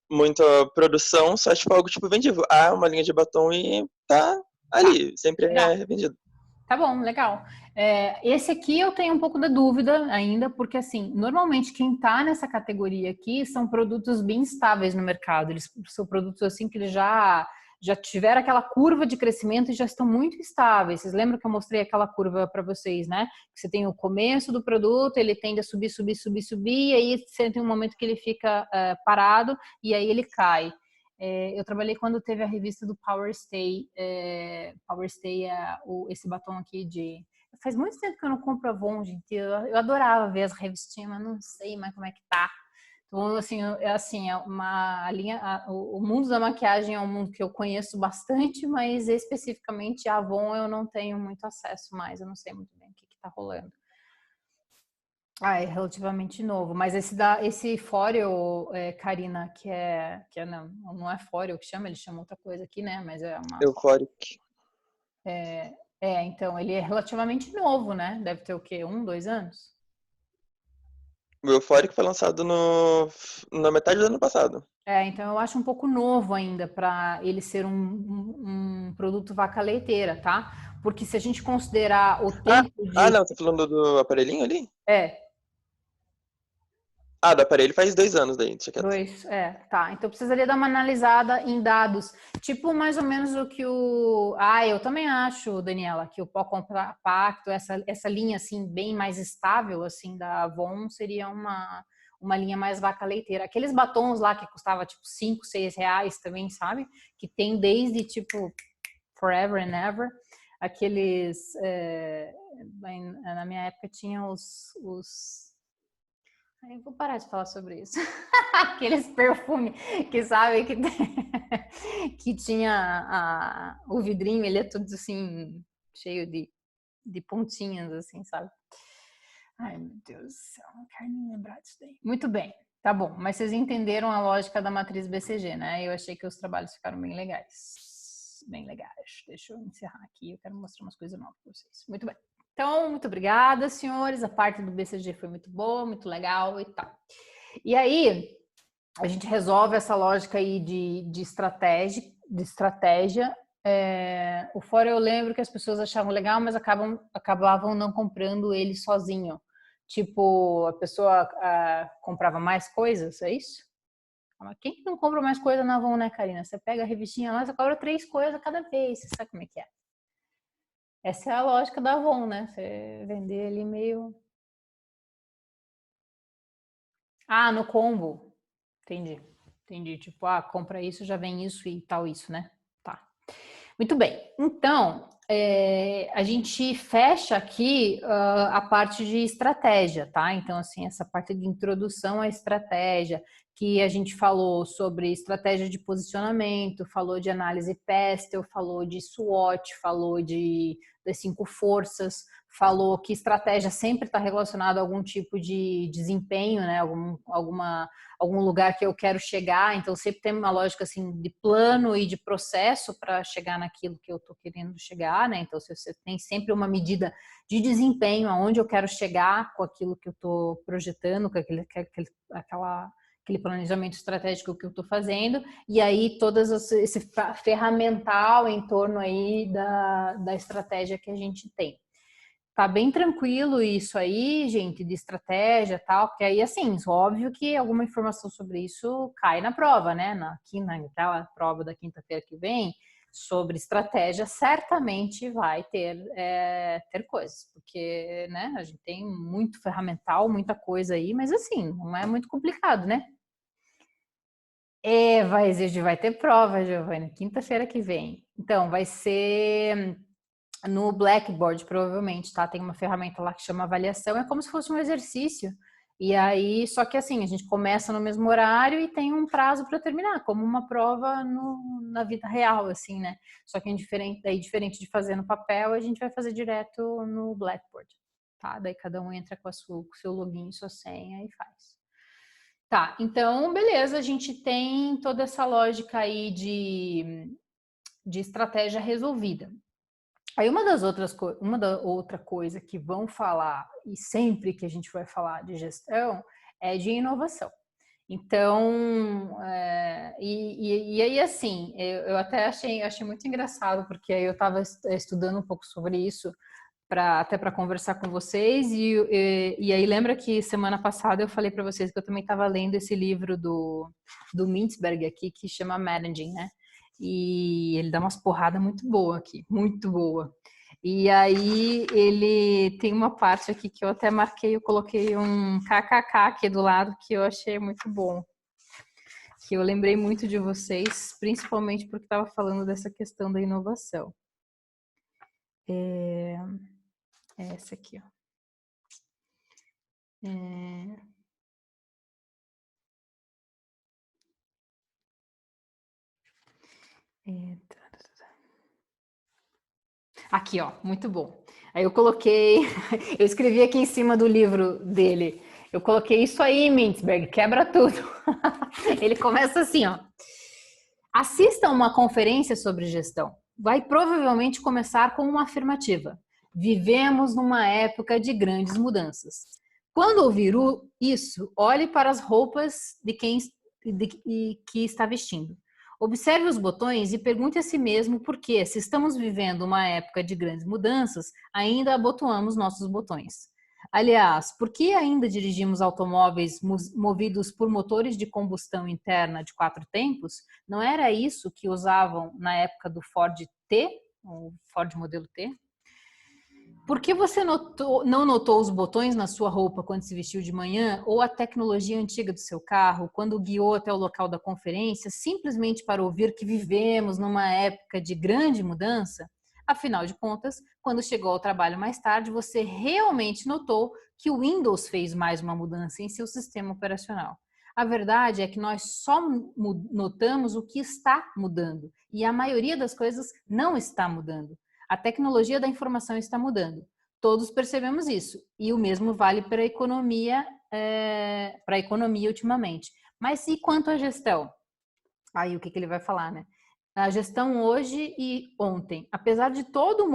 muita produção, só tipo algo tipo vendido. Uma linha de batom e tá Tá, ali, sempre legal. é revendido. Tá bom, legal. Esse aqui eu tenho um pouco da dúvida ainda, porque assim, normalmente quem tá nessa categoria aqui são produtos bem estáveis no mercado. Eles são produtos assim que eles já tiveram aquela curva de crescimento e já estão muito estáveis. Vocês lembram que eu mostrei aquela curva para vocês, né? Você tem o começo do produto, ele tende a subir, subir, subir, subir, e aí você tem um momento que ele fica parado e aí ele cai. Eu trabalhei quando teve a revista do Power Stay. Power Stay esse batom aqui faz muito tempo que eu não compro Avon, gente. Eu adorava ver as revistinhas, mas não sei mais como é que tá. Então, assim, é uma linha, o mundo da maquiagem é um mundo que eu conheço bastante, mas especificamente a Avon eu não tenho muito acesso mais, eu não sei muito bem o que tá rolando. É relativamente novo, mas esse Foreo, Karina, que não é Foreo que chama, ele chama outra coisa aqui, né? Mas é uma... Euphoric. Então, ele é relativamente novo, né? Deve ter o quê? 1, 2 anos? O Euphoric foi lançado na metade do ano passado. Então eu acho um pouco novo ainda para ele ser um produto vaca leiteira, tá? Porque se a gente considerar o tempo Não, tá falando do aparelhinho ali? É, Do aparelho faz 2 anos daí, deixa quieto. 2, tá. Então precisaria dar uma analisada em dados. Tipo, mais ou menos o que o... eu também acho, Daniela, que o pó compacto, essa linha, assim, bem mais estável, assim, da Avon, seria uma linha mais vaca leiteira. Aqueles batons lá que custava, tipo, 5, 6 reais também, sabe? Que tem desde, tipo, forever and ever. Aqueles... na minha época tinha os... Eu vou parar de falar sobre isso. Aqueles perfumes que sabe que tinha o vidrinho, ele é tudo assim, cheio de pontinhas, assim, sabe? Ai, meu Deus do céu, não quero nem lembrar disso daí. Muito bem, tá bom. Mas vocês entenderam a lógica da matriz BCG, né? Eu achei que os trabalhos ficaram bem legais. Bem legais. Deixa eu encerrar aqui, eu quero mostrar umas coisas novas para vocês. Muito bem. Então, muito obrigada, senhores. A parte do BCG foi muito boa, muito legal e tal. E aí, a gente resolve essa lógica aí de estratégia. O fora eu lembro que as pessoas achavam legal, mas acabavam não comprando ele sozinho. Tipo, a pessoa comprava mais coisas, é isso? Quem não compra mais coisa na Avon, né, Karina? Você pega a revistinha lá, você cobra 3 coisas a cada vez. Você sabe como é que é? Essa é a lógica da Avon, né? Você vender ali meio... no combo. Entendi. Tipo, compra isso, já vem isso e tal isso, né? Tá. Muito bem. Então, a gente fecha aqui a parte de estratégia, tá? Então, assim, essa parte de introdução à estratégia, que a gente falou sobre estratégia de posicionamento, falou de análise Pestel, falou de SWOT, falou das 5 forças, falou que estratégia sempre está relacionada a algum tipo de desempenho, né? Algum lugar que eu quero chegar, então sempre tem uma lógica assim de plano e de processo para chegar naquilo que eu estou querendo chegar, né? Então você tem sempre uma medida de desempenho, aonde eu quero chegar com aquilo que eu estou projetando, com aquele planejamento estratégico que eu estou fazendo, e aí esse ferramental em torno aí da estratégia que a gente tem. Tá bem tranquilo isso aí, gente, de estratégia e tal, porque aí, assim, óbvio que alguma informação sobre isso cai na prova, né? Naquela prova da quinta-feira que vem, sobre estratégia, certamente vai ter coisas, porque, né, a gente tem muito ferramental, muita coisa aí, mas, assim, não é muito complicado, né? Vai ter prova, Giovana, quinta-feira que vem. Então, vai ser... no Blackboard, provavelmente, tá? Tem uma ferramenta lá que chama avaliação, é como se fosse um exercício. E aí, só que assim, a gente começa no mesmo horário e tem um prazo para terminar, como uma prova na vida real, assim, né? Só que diferente de fazer no papel, a gente vai fazer direto no Blackboard, tá? Daí cada um entra com o seu login, sua senha e faz. Tá, então, beleza, a gente tem toda essa lógica aí de estratégia resolvida. Aí uma outra coisa que vão falar, e sempre que a gente vai falar de gestão, é de inovação. Então, e aí assim, eu até achei muito engraçado, porque aí eu estava estudando um pouco sobre isso, até para conversar com vocês, e aí lembra que semana passada eu falei para vocês que eu também estava lendo esse livro do Mintzberg aqui, que chama Managing, né? E ele dá umas porradas muito boa aqui, muito boa. E aí ele tem uma parte aqui que eu até marquei, eu coloquei um kkk aqui do lado que eu achei muito bom. Que eu lembrei muito de vocês, principalmente porque estava falando dessa questão da inovação. É essa aqui, ó. Aqui, ó, muito bom. Aí eu coloquei, eu escrevi aqui em cima do livro dele, eu coloquei isso aí, Mintzberg, quebra tudo. Ele começa assim, ó. Assista a uma conferência sobre gestão. Vai provavelmente começar com uma afirmativa. Vivemos numa época de grandes mudanças. Quando ouvir isso, olhe para as roupas de quem que está vestindo. Observe os botões e pergunte a si mesmo por que, se estamos vivendo uma época de grandes mudanças, ainda abotoamos nossos botões. Aliás, por que ainda dirigimos automóveis movidos por motores de combustão interna de 4 tempos? Não era isso que usavam na época do Ford T, o Ford modelo T? Por que você não notou os botões na sua roupa quando se vestiu de manhã ou a tecnologia antiga do seu carro quando guiou até o local da conferência simplesmente para ouvir que vivemos numa época de grande mudança? Afinal de contas, quando chegou ao trabalho mais tarde, você realmente notou que o Windows fez mais uma mudança em seu sistema operacional. A verdade é que nós só notamos o que está mudando e a maioria das coisas não está mudando. A tecnologia da informação está mudando. Todos percebemos isso. E o mesmo vale para a economia ultimamente. Mas e quanto à gestão? Aí o que ele vai falar, né? A gestão hoje e ontem. Apesar de todo o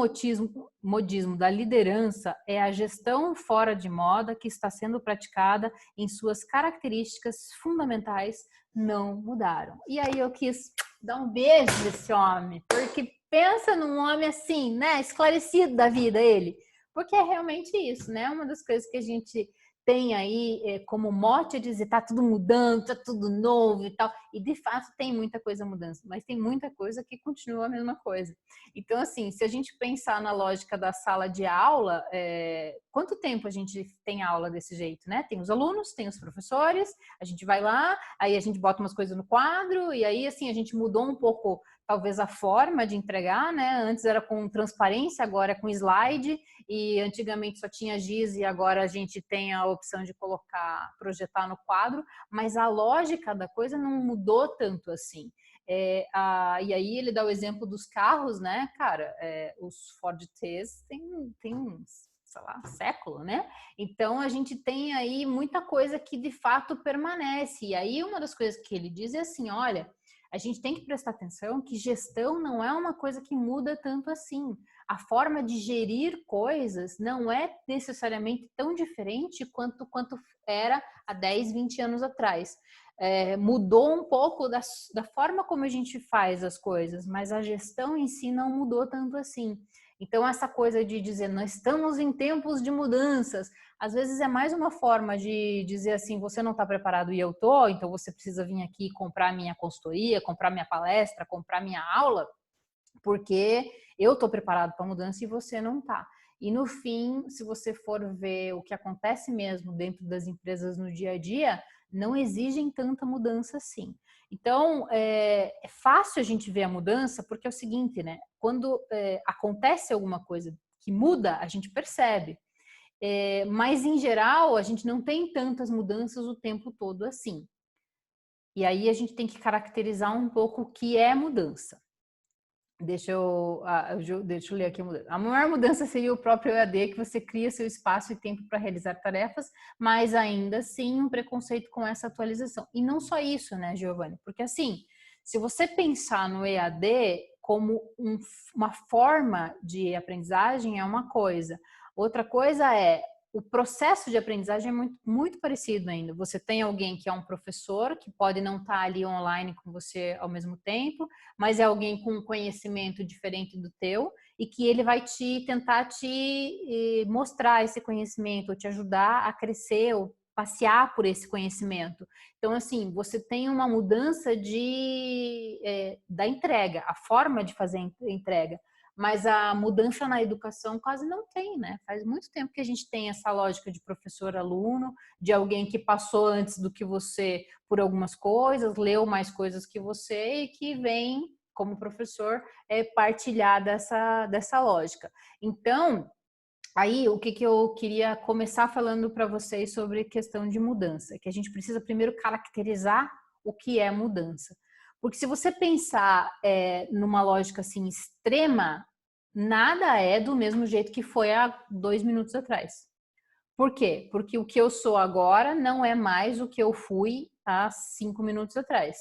modismo da liderança, é a gestão fora de moda que está sendo praticada em suas características fundamentais não mudaram. E aí eu quis dar um beijo nesse homem, porque pensa num homem assim, né, esclarecido da vida ele, porque é realmente isso, né, uma das coisas que a gente tem aí como mote é dizer tá tudo mudando, tá tudo novo e tal, e de fato tem muita coisa mudando, mas tem muita coisa que continua a mesma coisa. Então assim, se a gente pensar na lógica da sala de aula, quanto tempo a gente tem aula desse jeito, né? Tem os alunos, tem os professores, a gente vai lá, aí a gente bota umas coisas no quadro, e aí assim, a gente mudou um pouco talvez a forma de entregar, né? Antes era com transparência, agora é com slide, e antigamente só tinha giz e agora a gente tem a opção de projetar no quadro, mas a lógica da coisa não mudou tanto assim. E aí ele dá o exemplo dos carros, né, cara? Os Ford T's tem uns, sei lá, século, né? Então a gente tem aí muita coisa que de fato permanece. E aí uma das coisas que ele diz é assim, olha, a gente tem que prestar atenção que gestão não é uma coisa que muda tanto assim. A forma de gerir coisas não é necessariamente tão diferente quanto era há 10, 20 anos atrás. Mudou um pouco da forma como a gente faz as coisas, mas a gestão em si não mudou tanto assim. Então, essa coisa de dizer, nós estamos em tempos de mudanças, às vezes é mais uma forma de dizer assim, você não está preparado e eu tô, então você precisa vir aqui comprar minha consultoria, comprar minha palestra, comprar minha aula, porque eu estou preparado para a mudança e você não está. E no fim, se você for ver o que acontece mesmo dentro das empresas no dia a dia, não exigem tanta mudança assim. Então, é fácil a gente ver a mudança porque é o seguinte, né? Quando acontece alguma coisa que muda, a gente percebe. Mas, em geral, a gente não tem tantas mudanças o tempo todo assim. E aí a gente tem que caracterizar um pouco o que é mudança. Deixa eu ler aqui a mudança. A maior mudança seria o próprio EAD, que você cria seu espaço e tempo para realizar tarefas, mas ainda assim um preconceito com essa atualização. E não só isso, né, Giovanni? Porque assim, se você pensar no EAD como uma forma de aprendizagem é uma coisa. Outra coisa é o processo de aprendizagem é muito, muito parecido ainda. Você tem alguém que é um professor, que pode não estar ali online com você ao mesmo tempo, mas é alguém com um conhecimento diferente do teu e que ele vai tentar te mostrar esse conhecimento, ou te ajudar a crescer, ou passear por esse conhecimento. Então, assim, você tem uma mudança da entrega, a forma de fazer a entrega. Mas a mudança na educação quase não tem, né? Faz muito tempo que a gente tem essa lógica de professor-aluno, de alguém que passou antes do que você por algumas coisas, leu mais coisas que você e que vem, como professor, partilhar dessa lógica. Então, Aí, o que eu queria começar falando para vocês sobre questão de mudança, que a gente precisa primeiro caracterizar o que é mudança. Porque se você pensar numa lógica assim extrema, nada é do mesmo jeito que foi há 2 minutos atrás. Por quê? Porque o que eu sou agora não é mais o que eu fui há 5 minutos atrás.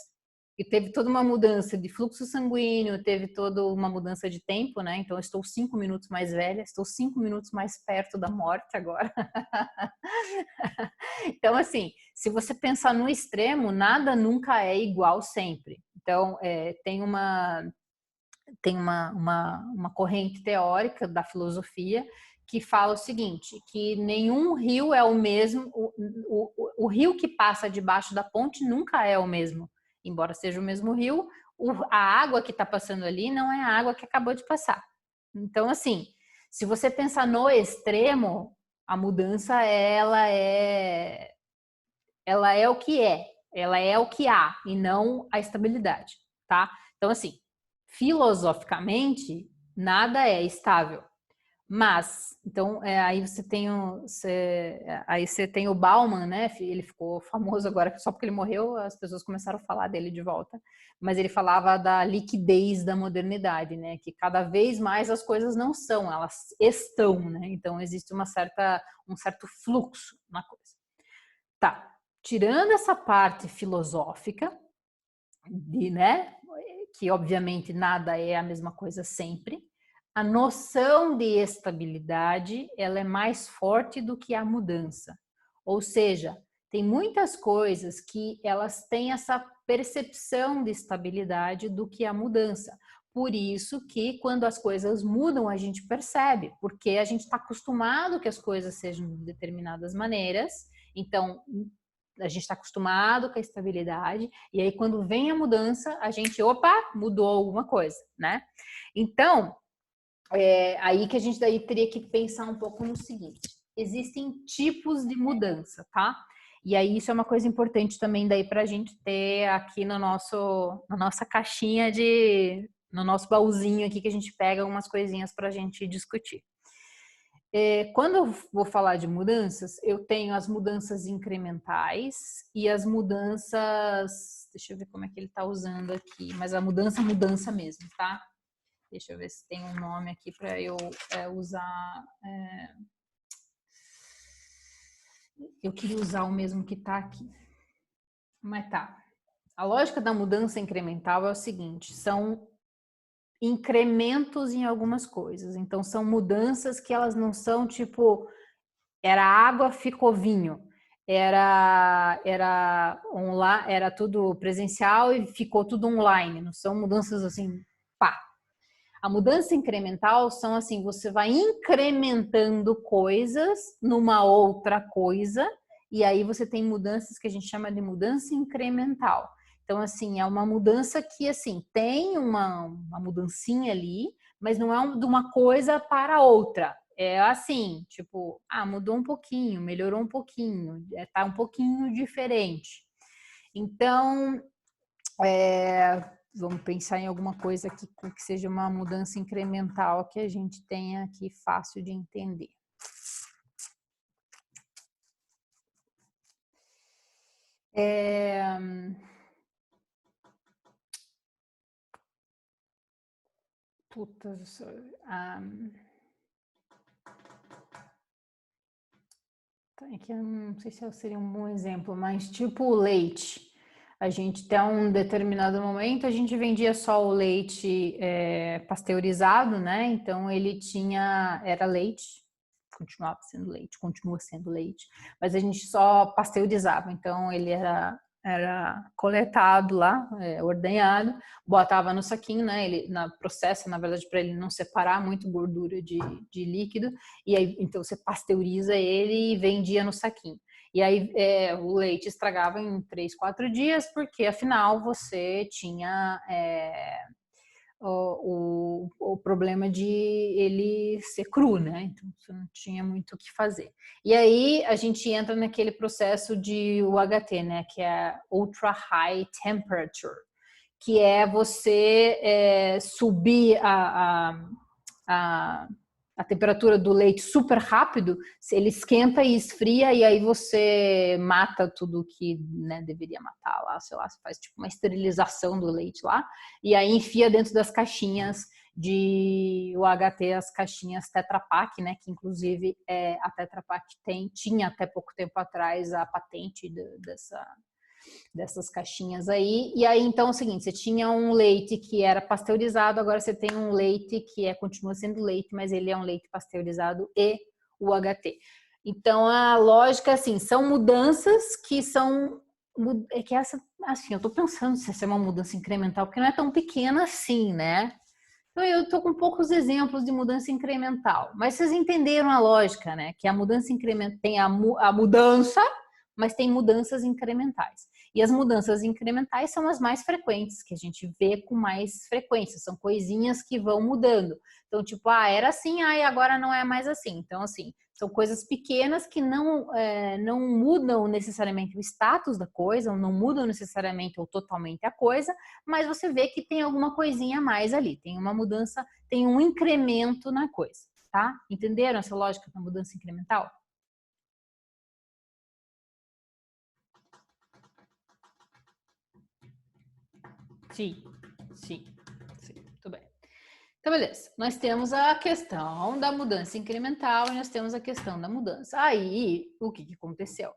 E teve toda uma mudança de fluxo sanguíneo, teve toda uma mudança de tempo, né? Então, eu estou 5 minutos mais velha, estou 5 minutos mais perto da morte agora. Então, assim, se você pensar no extremo, nada nunca é igual sempre. Então, tem uma corrente teórica da filosofia que fala o seguinte, que nenhum rio é o mesmo, o rio que passa debaixo da ponte nunca é o mesmo. Embora seja o mesmo rio, a água que está passando ali não é a água que acabou de passar. Então, assim, se você pensar no extremo, a mudança, ela é o que é, ela é o que há, e não a estabilidade, tá? Então, assim, filosoficamente, nada é estável. Mas, então, aí você tem o Bauman, né? Ele ficou famoso agora só porque ele morreu, as pessoas começaram a falar dele de volta. Mas ele falava da liquidez da modernidade, né? Que cada vez mais as coisas não são, elas estão, né? Então existe um certo fluxo na coisa. Tá. Tirando essa parte filosófica, né? Que obviamente nada é a mesma coisa sempre. A noção de estabilidade, ela é mais forte do que a mudança. Ou seja, tem muitas coisas que elas têm essa percepção de estabilidade do que a mudança. Por isso que quando as coisas mudam, a gente percebe, porque a gente está acostumado que as coisas sejam de determinadas maneiras. Então, a gente está acostumado com a estabilidade, e aí quando vem a mudança, a gente, mudou alguma coisa, né? Então, aí que a gente daí teria que pensar um pouco no seguinte: existem tipos de mudança, tá? E aí isso é uma coisa importante também daí para a gente ter aqui na nossa caixinha no nosso baúzinho aqui, que a gente pega algumas coisinhas para a gente discutir. Quando eu vou falar de mudanças, eu tenho as mudanças incrementais e as mudanças... Deixa eu ver como é que ele está usando aqui, mas a mudança mesmo, tá? Deixa eu ver se tem um nome aqui para eu usar. Eu queria usar o mesmo que está aqui. Mas tá. A lógica da mudança incremental é o seguinte: são incrementos em algumas coisas. Então, são mudanças que elas não são tipo, era água, ficou vinho. Era tudo presencial e ficou tudo online. Não são mudanças assim, pá. A mudança incremental são assim, você vai incrementando coisas numa outra coisa, e aí você tem mudanças que a gente chama de mudança incremental. Então, assim, é uma mudança que, assim, tem uma mudancinha ali, mas não é de uma coisa para outra. É assim, tipo, mudou um pouquinho, melhorou um pouquinho, tá um pouquinho diferente. Então, vamos pensar em alguma coisa que seja uma mudança incremental que a gente tenha aqui fácil de entender. Aqui eu não sei se seria um bom exemplo, mas tipo o leite. A gente tem um determinado momento, a gente vendia só o leite pasteurizado, né? Então ele era leite, continuava sendo leite, continua sendo leite, mas a gente só pasteurizava. Então ele era coletado lá, ordenhado, botava no saquinho, né? Ele processo, na verdade, para ele não separar muito gordura de líquido, e aí então você pasteuriza ele e vendia no saquinho. E aí o leite estragava em 3, 4 dias, porque afinal você tinha o problema de ele ser cru, né? Então você não tinha muito o que fazer. E aí a gente entra naquele processo de UHT, né? Que é Ultra High Temperature, que é você subir a temperatura do leite super rápido, ele esquenta e esfria e aí você mata tudo que, né, deveria matar lá, sei lá, você faz tipo uma esterilização do leite lá e aí enfia dentro das caixinhas de UHT, as caixinhas Tetra Pak, né, que inclusive a Tetra Pak tinha até pouco tempo atrás a patente dessas caixinhas aí. E aí, então, é o seguinte, você tinha um leite que era pasteurizado, agora você tem um leite que continua sendo leite, mas ele é um leite pasteurizado e UHT. Então, a lógica, assim, são mudanças que são... É que essa, assim, eu tô pensando se essa é uma mudança incremental, porque não é tão pequena assim, né? Então, eu tô com poucos exemplos de mudança incremental. Mas vocês entenderam a lógica, né? Que a mudança incremental tem a mudança, mas tem mudanças incrementais. E as mudanças incrementais são as mais frequentes, que a gente vê com mais frequência. São coisinhas que vão mudando. Então, tipo, era assim, e agora não é mais assim. Então, assim, são coisas pequenas que não mudam necessariamente o status da coisa, ou não mudam necessariamente ou totalmente a coisa, mas você vê que tem alguma coisinha a mais ali. Tem uma mudança, tem um incremento na coisa, tá? Entenderam essa lógica da mudança incremental? Sim. Muito bem. Então, beleza. Nós temos a questão da mudança incremental e nós temos a questão da mudança. Aí, o que aconteceu?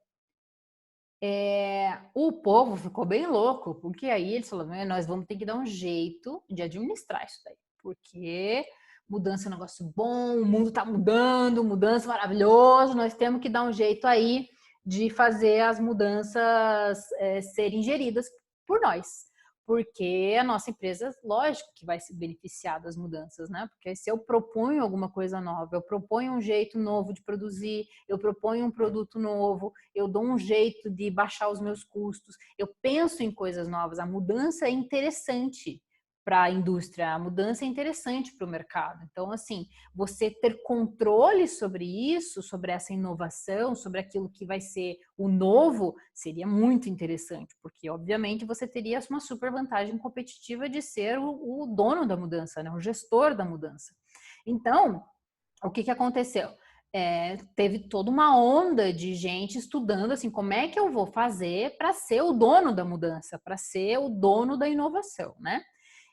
O povo ficou bem louco, porque aí eles falaram, nós vamos ter que dar um jeito de administrar isso daí, porque mudança é um negócio bom, o mundo está mudando, mudança maravilhoso, nós temos que dar um jeito aí de fazer as mudanças serem geridas por nós. Porque a nossa empresa, lógico que vai se beneficiar das mudanças, né? Porque se eu proponho alguma coisa nova, eu proponho um jeito novo de produzir, eu proponho um produto novo, eu dou um jeito de baixar os meus custos, eu penso em coisas novas. A mudança é interessante para a indústria, a mudança é interessante para o mercado. Então, assim, você ter controle sobre isso, sobre essa inovação, sobre aquilo que vai ser o novo, seria muito interessante, porque, obviamente, você teria uma super vantagem competitiva de ser o dono da mudança, né? O gestor da mudança. Então, o que aconteceu? Teve toda uma onda de gente estudando assim, como é que eu vou fazer para ser o dono da mudança, para ser o dono da inovação, né?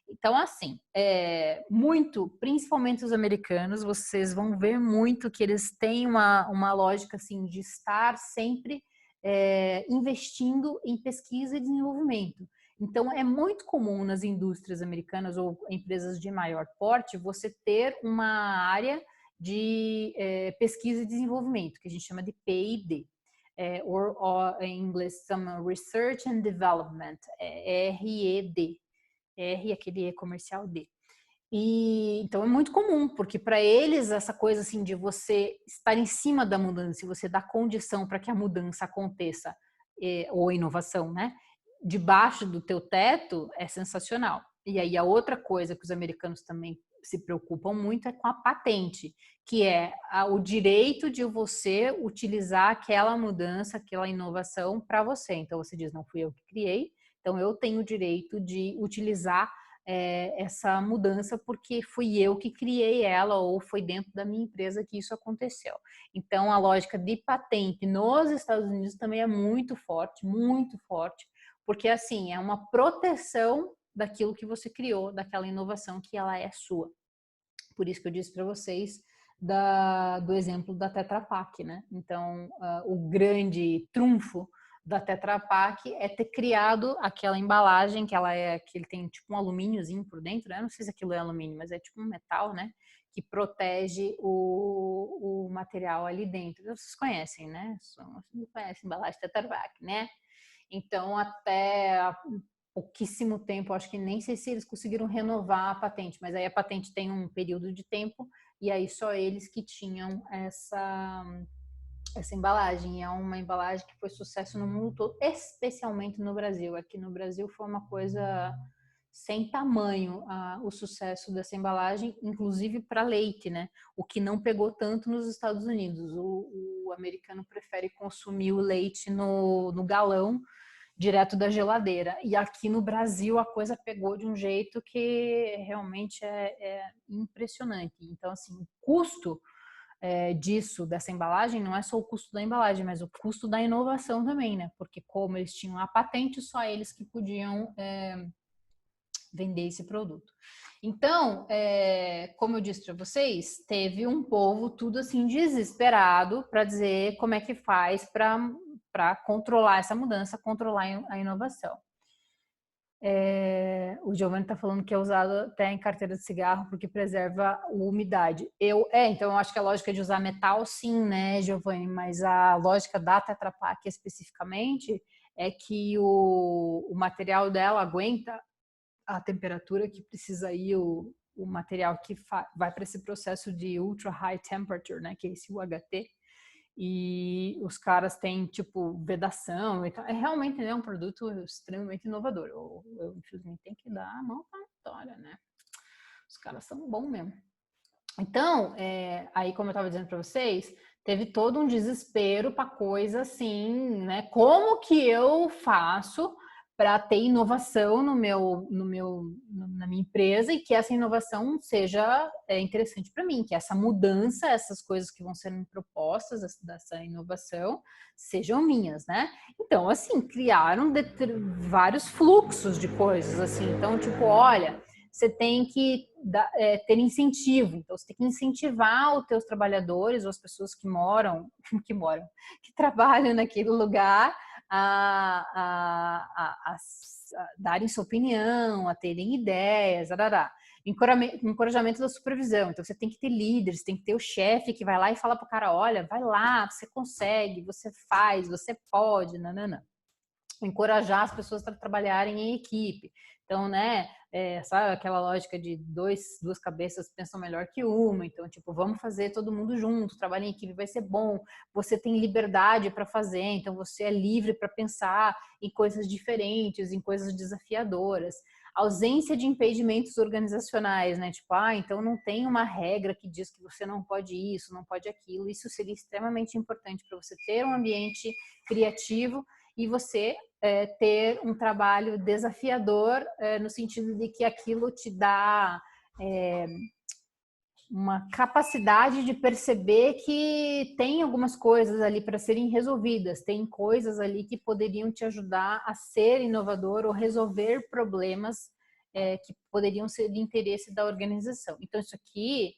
Então, assim, principalmente os americanos, vocês vão ver muito que eles têm uma lógica assim de estar sempre investindo em pesquisa e desenvolvimento. Então, é muito comum nas indústrias americanas ou empresas de maior porte você ter uma área de pesquisa e desenvolvimento, que a gente chama de P&D. Ou em inglês chama Research and Development, RED. R, aquele E comercial D. E então é muito comum, porque para eles essa coisa assim de você estar em cima da mudança e você dar condição para que a mudança aconteça, ou a inovação, né? Debaixo do teu teto é sensacional. E aí a outra coisa que os americanos também se preocupam muito é com a patente, que é o direito de você utilizar aquela mudança, aquela inovação para você. Então você diz, não fui eu que criei, então eu tenho o direito de utilizar essa mudança porque fui eu que criei ela ou foi dentro da minha empresa que isso aconteceu. Então a lógica de patente nos Estados Unidos também é muito forte, porque assim, é uma proteção daquilo que você criou, daquela inovação que ela é sua. Por isso que eu disse para vocês do exemplo da Tetra Pak, né? Então, o grande trunfo da Tetra Pak é ter criado aquela embalagem que ele tem tipo um alumíniozinho por dentro, né? Eu não sei se aquilo é alumínio, mas é tipo um metal, né? Que protege o material ali dentro. Vocês conhecem, né? Vocês conhecem a embalagem Tetra Pak, né? Então, até há pouquíssimo tempo, acho que nem sei se eles conseguiram renovar a patente, mas aí a patente tem um período de tempo e aí só eles que tinham essa embalagem. É uma embalagem que foi sucesso no mundo todo, especialmente no Brasil. Aqui no Brasil foi uma coisa sem tamanho o sucesso dessa embalagem, inclusive para leite, né? O que não pegou tanto nos Estados Unidos. O americano prefere consumir o leite no galão direto da geladeira. E aqui no Brasil a coisa pegou de um jeito que realmente é impressionante. Então, assim, o custo dessa embalagem não é só o custo da embalagem, mas o custo da inovação também, né? Porque como eles tinham a patente, só eles que podiam vender esse produto. Então, como eu disse para vocês, teve um povo tudo assim desesperado para dizer como é que faz para controlar essa mudança, controlar a inovação. O Giovanni está falando que é usado até em carteira de cigarro porque preserva a umidade. Então eu acho que a lógica de usar metal, sim, né, Giovanni? Mas a lógica da Tetra Pak especificamente é que o material dela aguenta a temperatura que precisa ir o material que vai para esse processo de ultra high temperature, né, que é esse UHT. E os caras têm, tipo, vedação e tal. Realmente, né, um produto extremamente inovador. Eu infelizmente, tenho que dar a mão para a vitória, né? Os caras são bons mesmo. Então, aí, como eu estava dizendo para vocês, teve todo um desespero para coisa assim, né? Como que eu faço para ter inovação na minha empresa e que essa inovação seja interessante para mim, que essa mudança, essas coisas que vão sendo propostas dessa inovação sejam minhas, né? Então, assim, criaram vários fluxos de coisas, assim. Então, tipo, olha, você tem que ter incentivo. Então, você tem que incentivar os teus trabalhadores ou as pessoas que trabalham naquele lugar a darem sua opinião, a terem ideias, encorajamento da supervisão. Então, você tem que ter líderes, tem que ter o chefe que vai lá e fala para o cara, olha, vai lá, você consegue, você faz, você pode, nananã. Encorajar as pessoas a trabalharem em equipe. Então, né, sabe aquela lógica de duas cabeças pensam melhor que uma. Então, tipo, vamos fazer todo mundo junto, trabalhar em equipe vai ser bom. Você tem liberdade para fazer, então você é livre para pensar em coisas diferentes, em coisas desafiadoras. Ausência de impedimentos organizacionais, né? Tipo, então não tem uma regra que diz que você não pode isso, não pode aquilo. Isso seria extremamente importante para você ter um ambiente criativo e você ter um trabalho desafiador no sentido de que aquilo te dá uma capacidade de perceber que tem algumas coisas ali para serem resolvidas, tem coisas ali que poderiam te ajudar a ser inovador ou resolver problemas que poderiam ser de interesse da organização. Então, isso aqui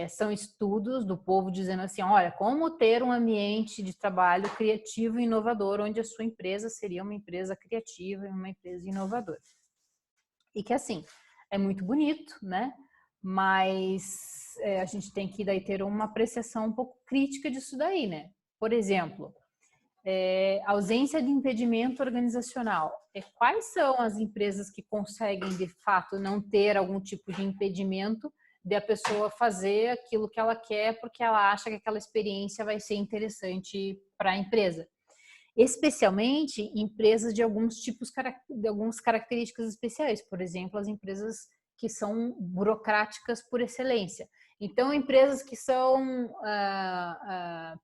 são estudos do povo dizendo assim, olha, como ter um ambiente de trabalho criativo e inovador, onde a sua empresa seria uma empresa criativa e uma empresa inovadora. E que, assim, é muito bonito, né? Mas a gente tem que daí ter uma apreciação um pouco crítica disso daí, né? Por exemplo, ausência de impedimento organizacional. Quais são as empresas que conseguem, de fato, não ter algum tipo de impedimento de a pessoa fazer aquilo que ela quer porque ela acha que aquela experiência vai ser interessante para a empresa? Especialmente empresas de alguns tipos, de algumas características especiais. Por exemplo, as empresas que são burocráticas por excelência. Então, empresas que são,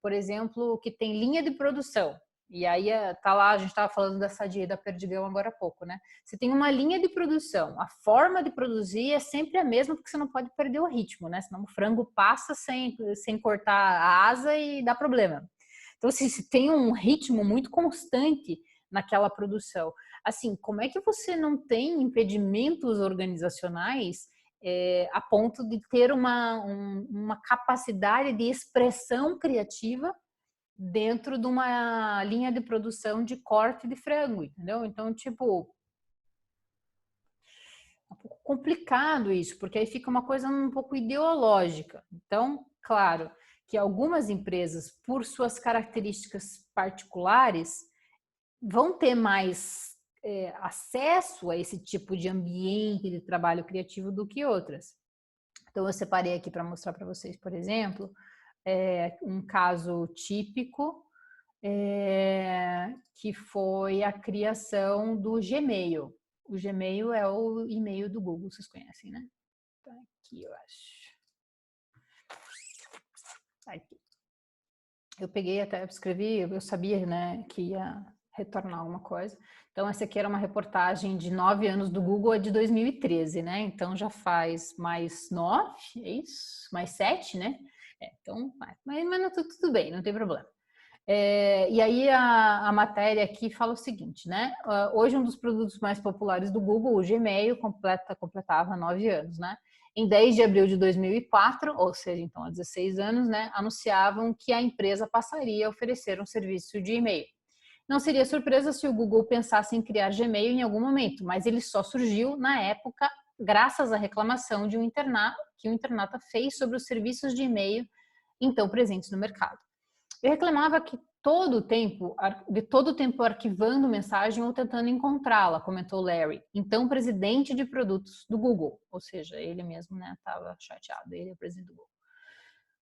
por exemplo, que tem linha de produção. E aí tá lá, a gente estava falando da Sadia e da Perdigão agora há pouco, né? Você tem uma linha de produção, a forma de produzir é sempre a mesma, porque você não pode perder o ritmo, né? Senão o frango passa sem cortar a asa e dá problema. Então, assim, se tem um ritmo muito constante naquela produção, assim, como é que você não tem impedimentos organizacionais a ponto de ter uma capacidade de expressão criativa dentro de uma linha de produção de corte de frango, entendeu? Então, tipo, é um pouco complicado isso, porque aí fica uma coisa um pouco ideológica. Então, claro que algumas empresas, por suas características particulares, vão ter mais acesso a esse tipo de ambiente de trabalho criativo do que outras. Então, eu separei aqui para mostrar para vocês, por exemplo, um caso típico que foi a criação do Gmail. O Gmail é o e-mail do Google, vocês conhecem, né? Tá aqui, eu acho. Aqui. Eu peguei até, eu escrevi, eu sabia, né, que ia retornar alguma coisa. Então, essa aqui era uma reportagem de 9 anos do Google, é de 2013, né? Então, já faz mais 9, é isso? Mais 7, né? Então, mas tudo bem, não tem problema. E aí a matéria aqui fala o seguinte, né? Hoje um dos produtos mais populares do Google, o Gmail, completava 9 anos, né? Em 10 de abril de 2004, ou seja, então há 16 anos, né? Anunciavam que a empresa passaria a oferecer um serviço de e-mail. Não seria surpresa se o Google pensasse em criar Gmail em algum momento, mas ele só surgiu na época graças à reclamação de que um internauta fez sobre os serviços de e-mail então presentes no mercado. Eu reclamava que de todo o tempo arquivando mensagem ou tentando encontrá-la, comentou Larry, então presidente de produtos do Google, ou seja, ele mesmo, né, estava chateado, ele é o presidente do Google.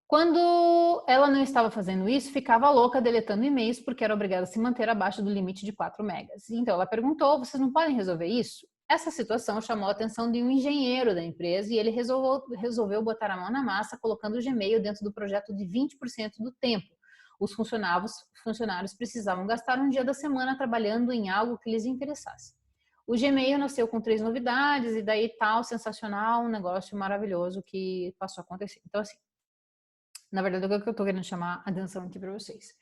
Quando ela não estava fazendo isso, ficava louca deletando e-mails porque era obrigada a se manter abaixo do limite de 4 megas. Então ela perguntou, vocês não podem resolver isso? Essa situação chamou a atenção de um engenheiro da empresa e ele resolveu botar a mão na massa, colocando o Gmail dentro do projeto de 20% do tempo. Os funcionários precisavam gastar um dia da semana trabalhando em algo que lhes interessasse. O Gmail nasceu com 3 novidades e daí tal, sensacional, um negócio maravilhoso que passou a acontecer. Então, assim, na verdade, o que eu estou querendo chamar a atenção aqui para vocês.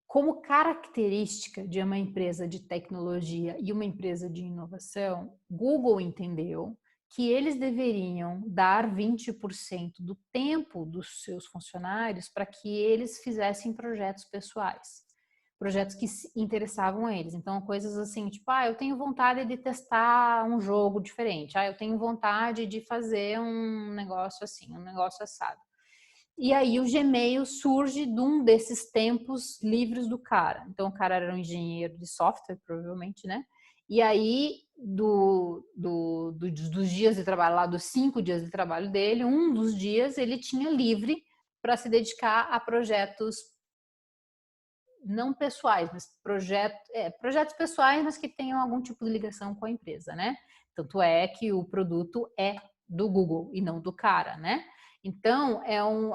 Como característica de uma empresa de tecnologia e uma empresa de inovação, Google entendeu que eles deveriam dar 20% do tempo dos seus funcionários para que eles fizessem projetos pessoais, projetos que interessavam a eles. Então, coisas assim, tipo, eu tenho vontade de testar um jogo diferente, eu tenho vontade de fazer um negócio assim, um negócio assado. E aí o Gmail surge de um desses tempos livres do cara. Então, o cara era um engenheiro de software, provavelmente, né? E aí, dos dias de trabalho lá, dos 5 dias de trabalho dele, um dos dias ele tinha livre para se dedicar a projetos não pessoais, mas projetos pessoais, mas que tenham algum tipo de ligação com a empresa, né? Tanto é que o produto é do Google e não do cara, né? Então,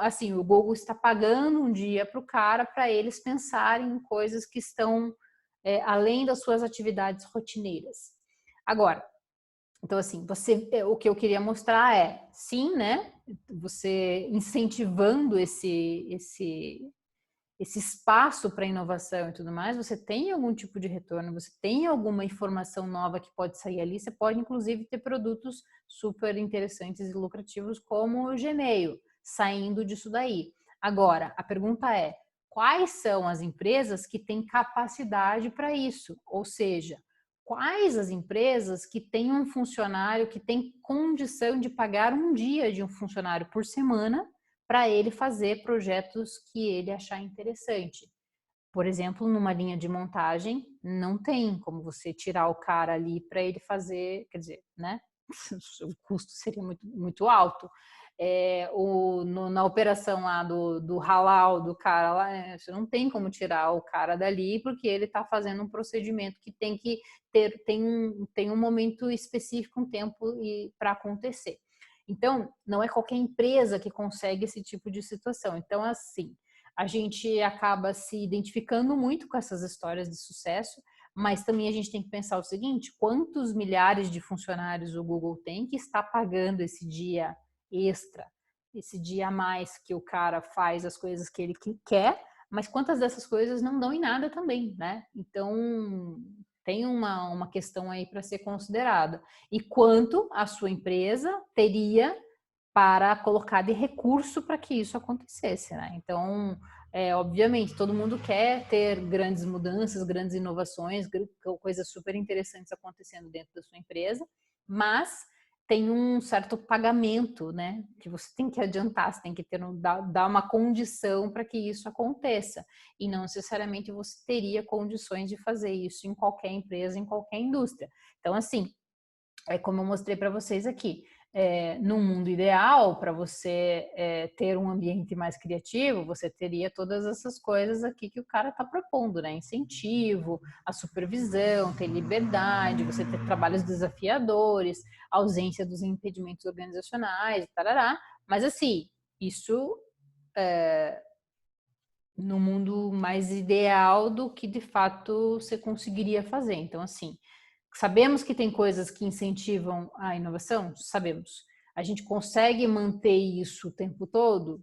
assim, o Google está pagando um dia para o cara para eles pensarem em coisas que estão além das suas atividades rotineiras. Agora, então assim, o que eu queria mostrar sim, né? Você incentivando esse espaço para inovação e tudo mais, você tem algum tipo de retorno, você tem alguma informação nova que pode sair ali, você pode inclusive ter produtos super interessantes e lucrativos como o Gmail, saindo disso daí. Agora, a pergunta é, quais são as empresas que têm capacidade para isso? Ou seja, quais as empresas que têm um funcionário que tem condição de pagar um dia de um funcionário por semana para ele fazer projetos que ele achar interessante. Por exemplo, numa linha de montagem, não tem como você tirar o cara ali para ele fazer, quer dizer, né? O custo seria muito, muito alto. Na operação lá do halal do cara lá, você não tem como tirar o cara dali porque ele está fazendo um procedimento que tem que tem um momento específico, um tempo para acontecer. Então, não é qualquer empresa que consegue esse tipo de situação. Então, assim, a gente acaba se identificando muito com essas histórias de sucesso, mas também a gente tem que pensar o seguinte, quantos milhares de funcionários o Google tem que está pagando esse dia extra, esse dia a mais que o cara faz as coisas que ele quer, mas quantas dessas coisas não dão em nada também, né? Então, tem uma questão aí para ser considerada. E quanto a sua empresa teria para colocar de recurso para que isso acontecesse, né? Então, obviamente, todo mundo quer ter grandes mudanças, grandes inovações, coisas super interessantes acontecendo dentro da sua empresa, mas tem um certo pagamento, né? Que você tem que adiantar, você tem que dar uma condição para que isso aconteça. E não necessariamente você teria condições de fazer isso em qualquer empresa, em qualquer indústria. Então, assim, como eu mostrei para vocês aqui, num mundo ideal, para você ter um ambiente mais criativo, você teria todas essas coisas aqui que o cara está propondo, né? Incentivo, a supervisão, ter liberdade, você ter trabalhos desafiadores, ausência dos impedimentos organizacionais, tarará. Mas assim, isso no mundo mais ideal do que de fato você conseguiria fazer. Então, assim, sabemos que tem coisas que incentivam a inovação? Sabemos. A gente consegue manter isso o tempo todo?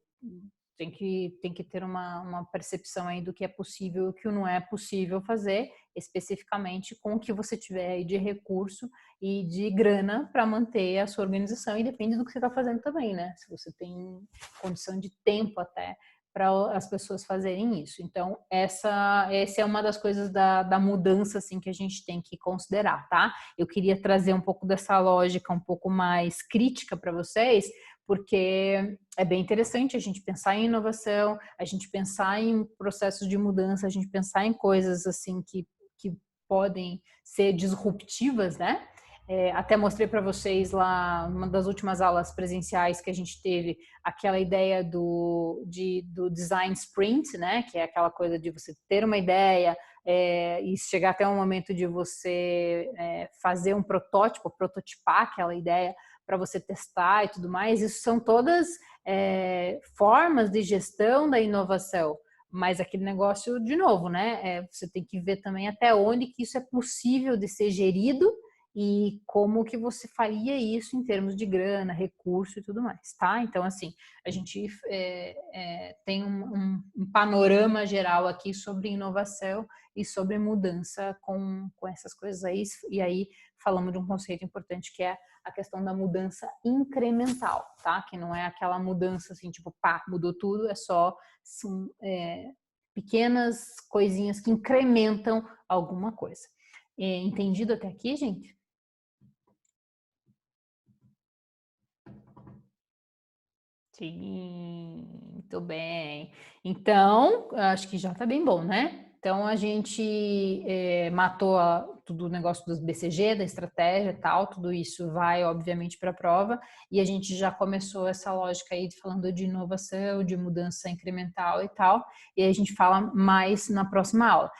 Tem que ter uma percepção aí do que é possível e o que não é possível fazer, especificamente com o que você tiver aí de recurso e de grana para manter a sua organização, e depende do que você está fazendo também, né? Se você tem condição de tempo até para as pessoas fazerem isso. Então, essa é uma das coisas da mudança, assim, que a gente tem que considerar, tá? Eu queria trazer um pouco dessa lógica um pouco mais crítica para vocês, porque é bem interessante a gente pensar em inovação, a gente pensar em processos de mudança, a gente pensar em coisas assim que podem ser disruptivas, né? Até mostrei para vocês lá, numa das últimas aulas presenciais que a gente teve, aquela ideia do design sprint, né? Que é aquela coisa de você ter uma ideia e chegar até um momento de você fazer um protótipo, prototipar aquela ideia para você testar e tudo mais. Isso são todas formas de gestão da inovação. Mas aquele negócio, de novo, né? Você tem que ver também até onde que isso é possível de ser gerido e como que você faria isso em termos de grana, recurso e tudo mais, tá? Então, assim, a gente tem um panorama geral aqui sobre inovação e sobre mudança com essas coisas aí. E aí falamos de um conceito importante que é a questão da mudança incremental, tá? Que não é aquela mudança assim, tipo, pá, mudou tudo, é só pequenas coisinhas que incrementam alguma coisa. Entendido até aqui, gente? Sim, muito bem. Então, acho que já tá bem bom, né? Então, a gente matou tudo o negócio dos BCG, da estratégia e tal, tudo isso vai, obviamente, para a prova, e a gente já começou essa lógica aí falando de inovação, de mudança incremental e tal, e aí a gente fala mais na próxima aula.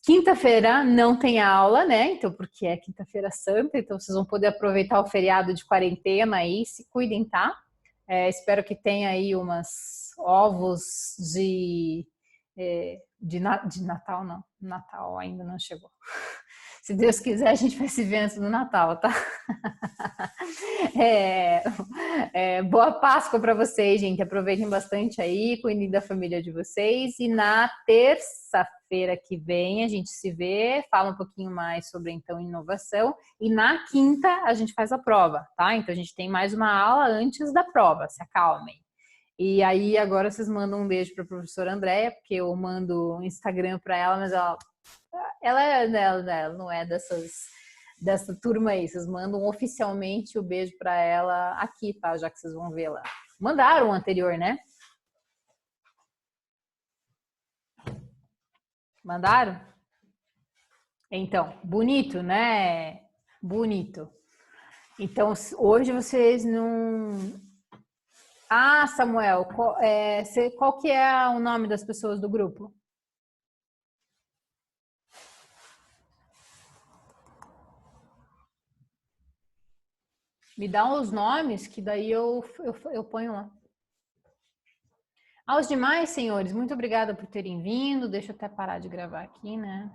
Quinta-feira não tem aula, né? Então, porque é quinta-feira santa, então vocês vão poder aproveitar o feriado de quarentena aí, se cuidem, tá? Espero que tenha aí umas ovos de Natal, não. Natal ainda não chegou. Se Deus quiser, a gente vai se ver antes do Natal, tá? Boa Páscoa para vocês, gente. Aproveitem bastante aí, cuidem da família de vocês. E na terça-feira que vem a gente se vê, fala um pouquinho mais sobre, então, inovação. E na quinta a gente faz a prova, tá? Então a gente tem mais uma aula antes da prova, se acalmem. E aí agora vocês mandam um beijo para a professora Andréia, porque eu mando um Instagram para ela, mas ela não é dessa turma aí. Vocês mandam oficialmente o beijo para ela aqui, tá? Já que vocês vão ver lá. Mandaram o anterior, né? Mandaram? Então, bonito, né? Bonito. Então, hoje vocês não... Ah, Samuel, qual que é o nome das pessoas do grupo? Me dá os nomes, que daí eu ponho lá. Aos demais, senhores, muito obrigada por terem vindo. Deixa eu até parar de gravar aqui, né?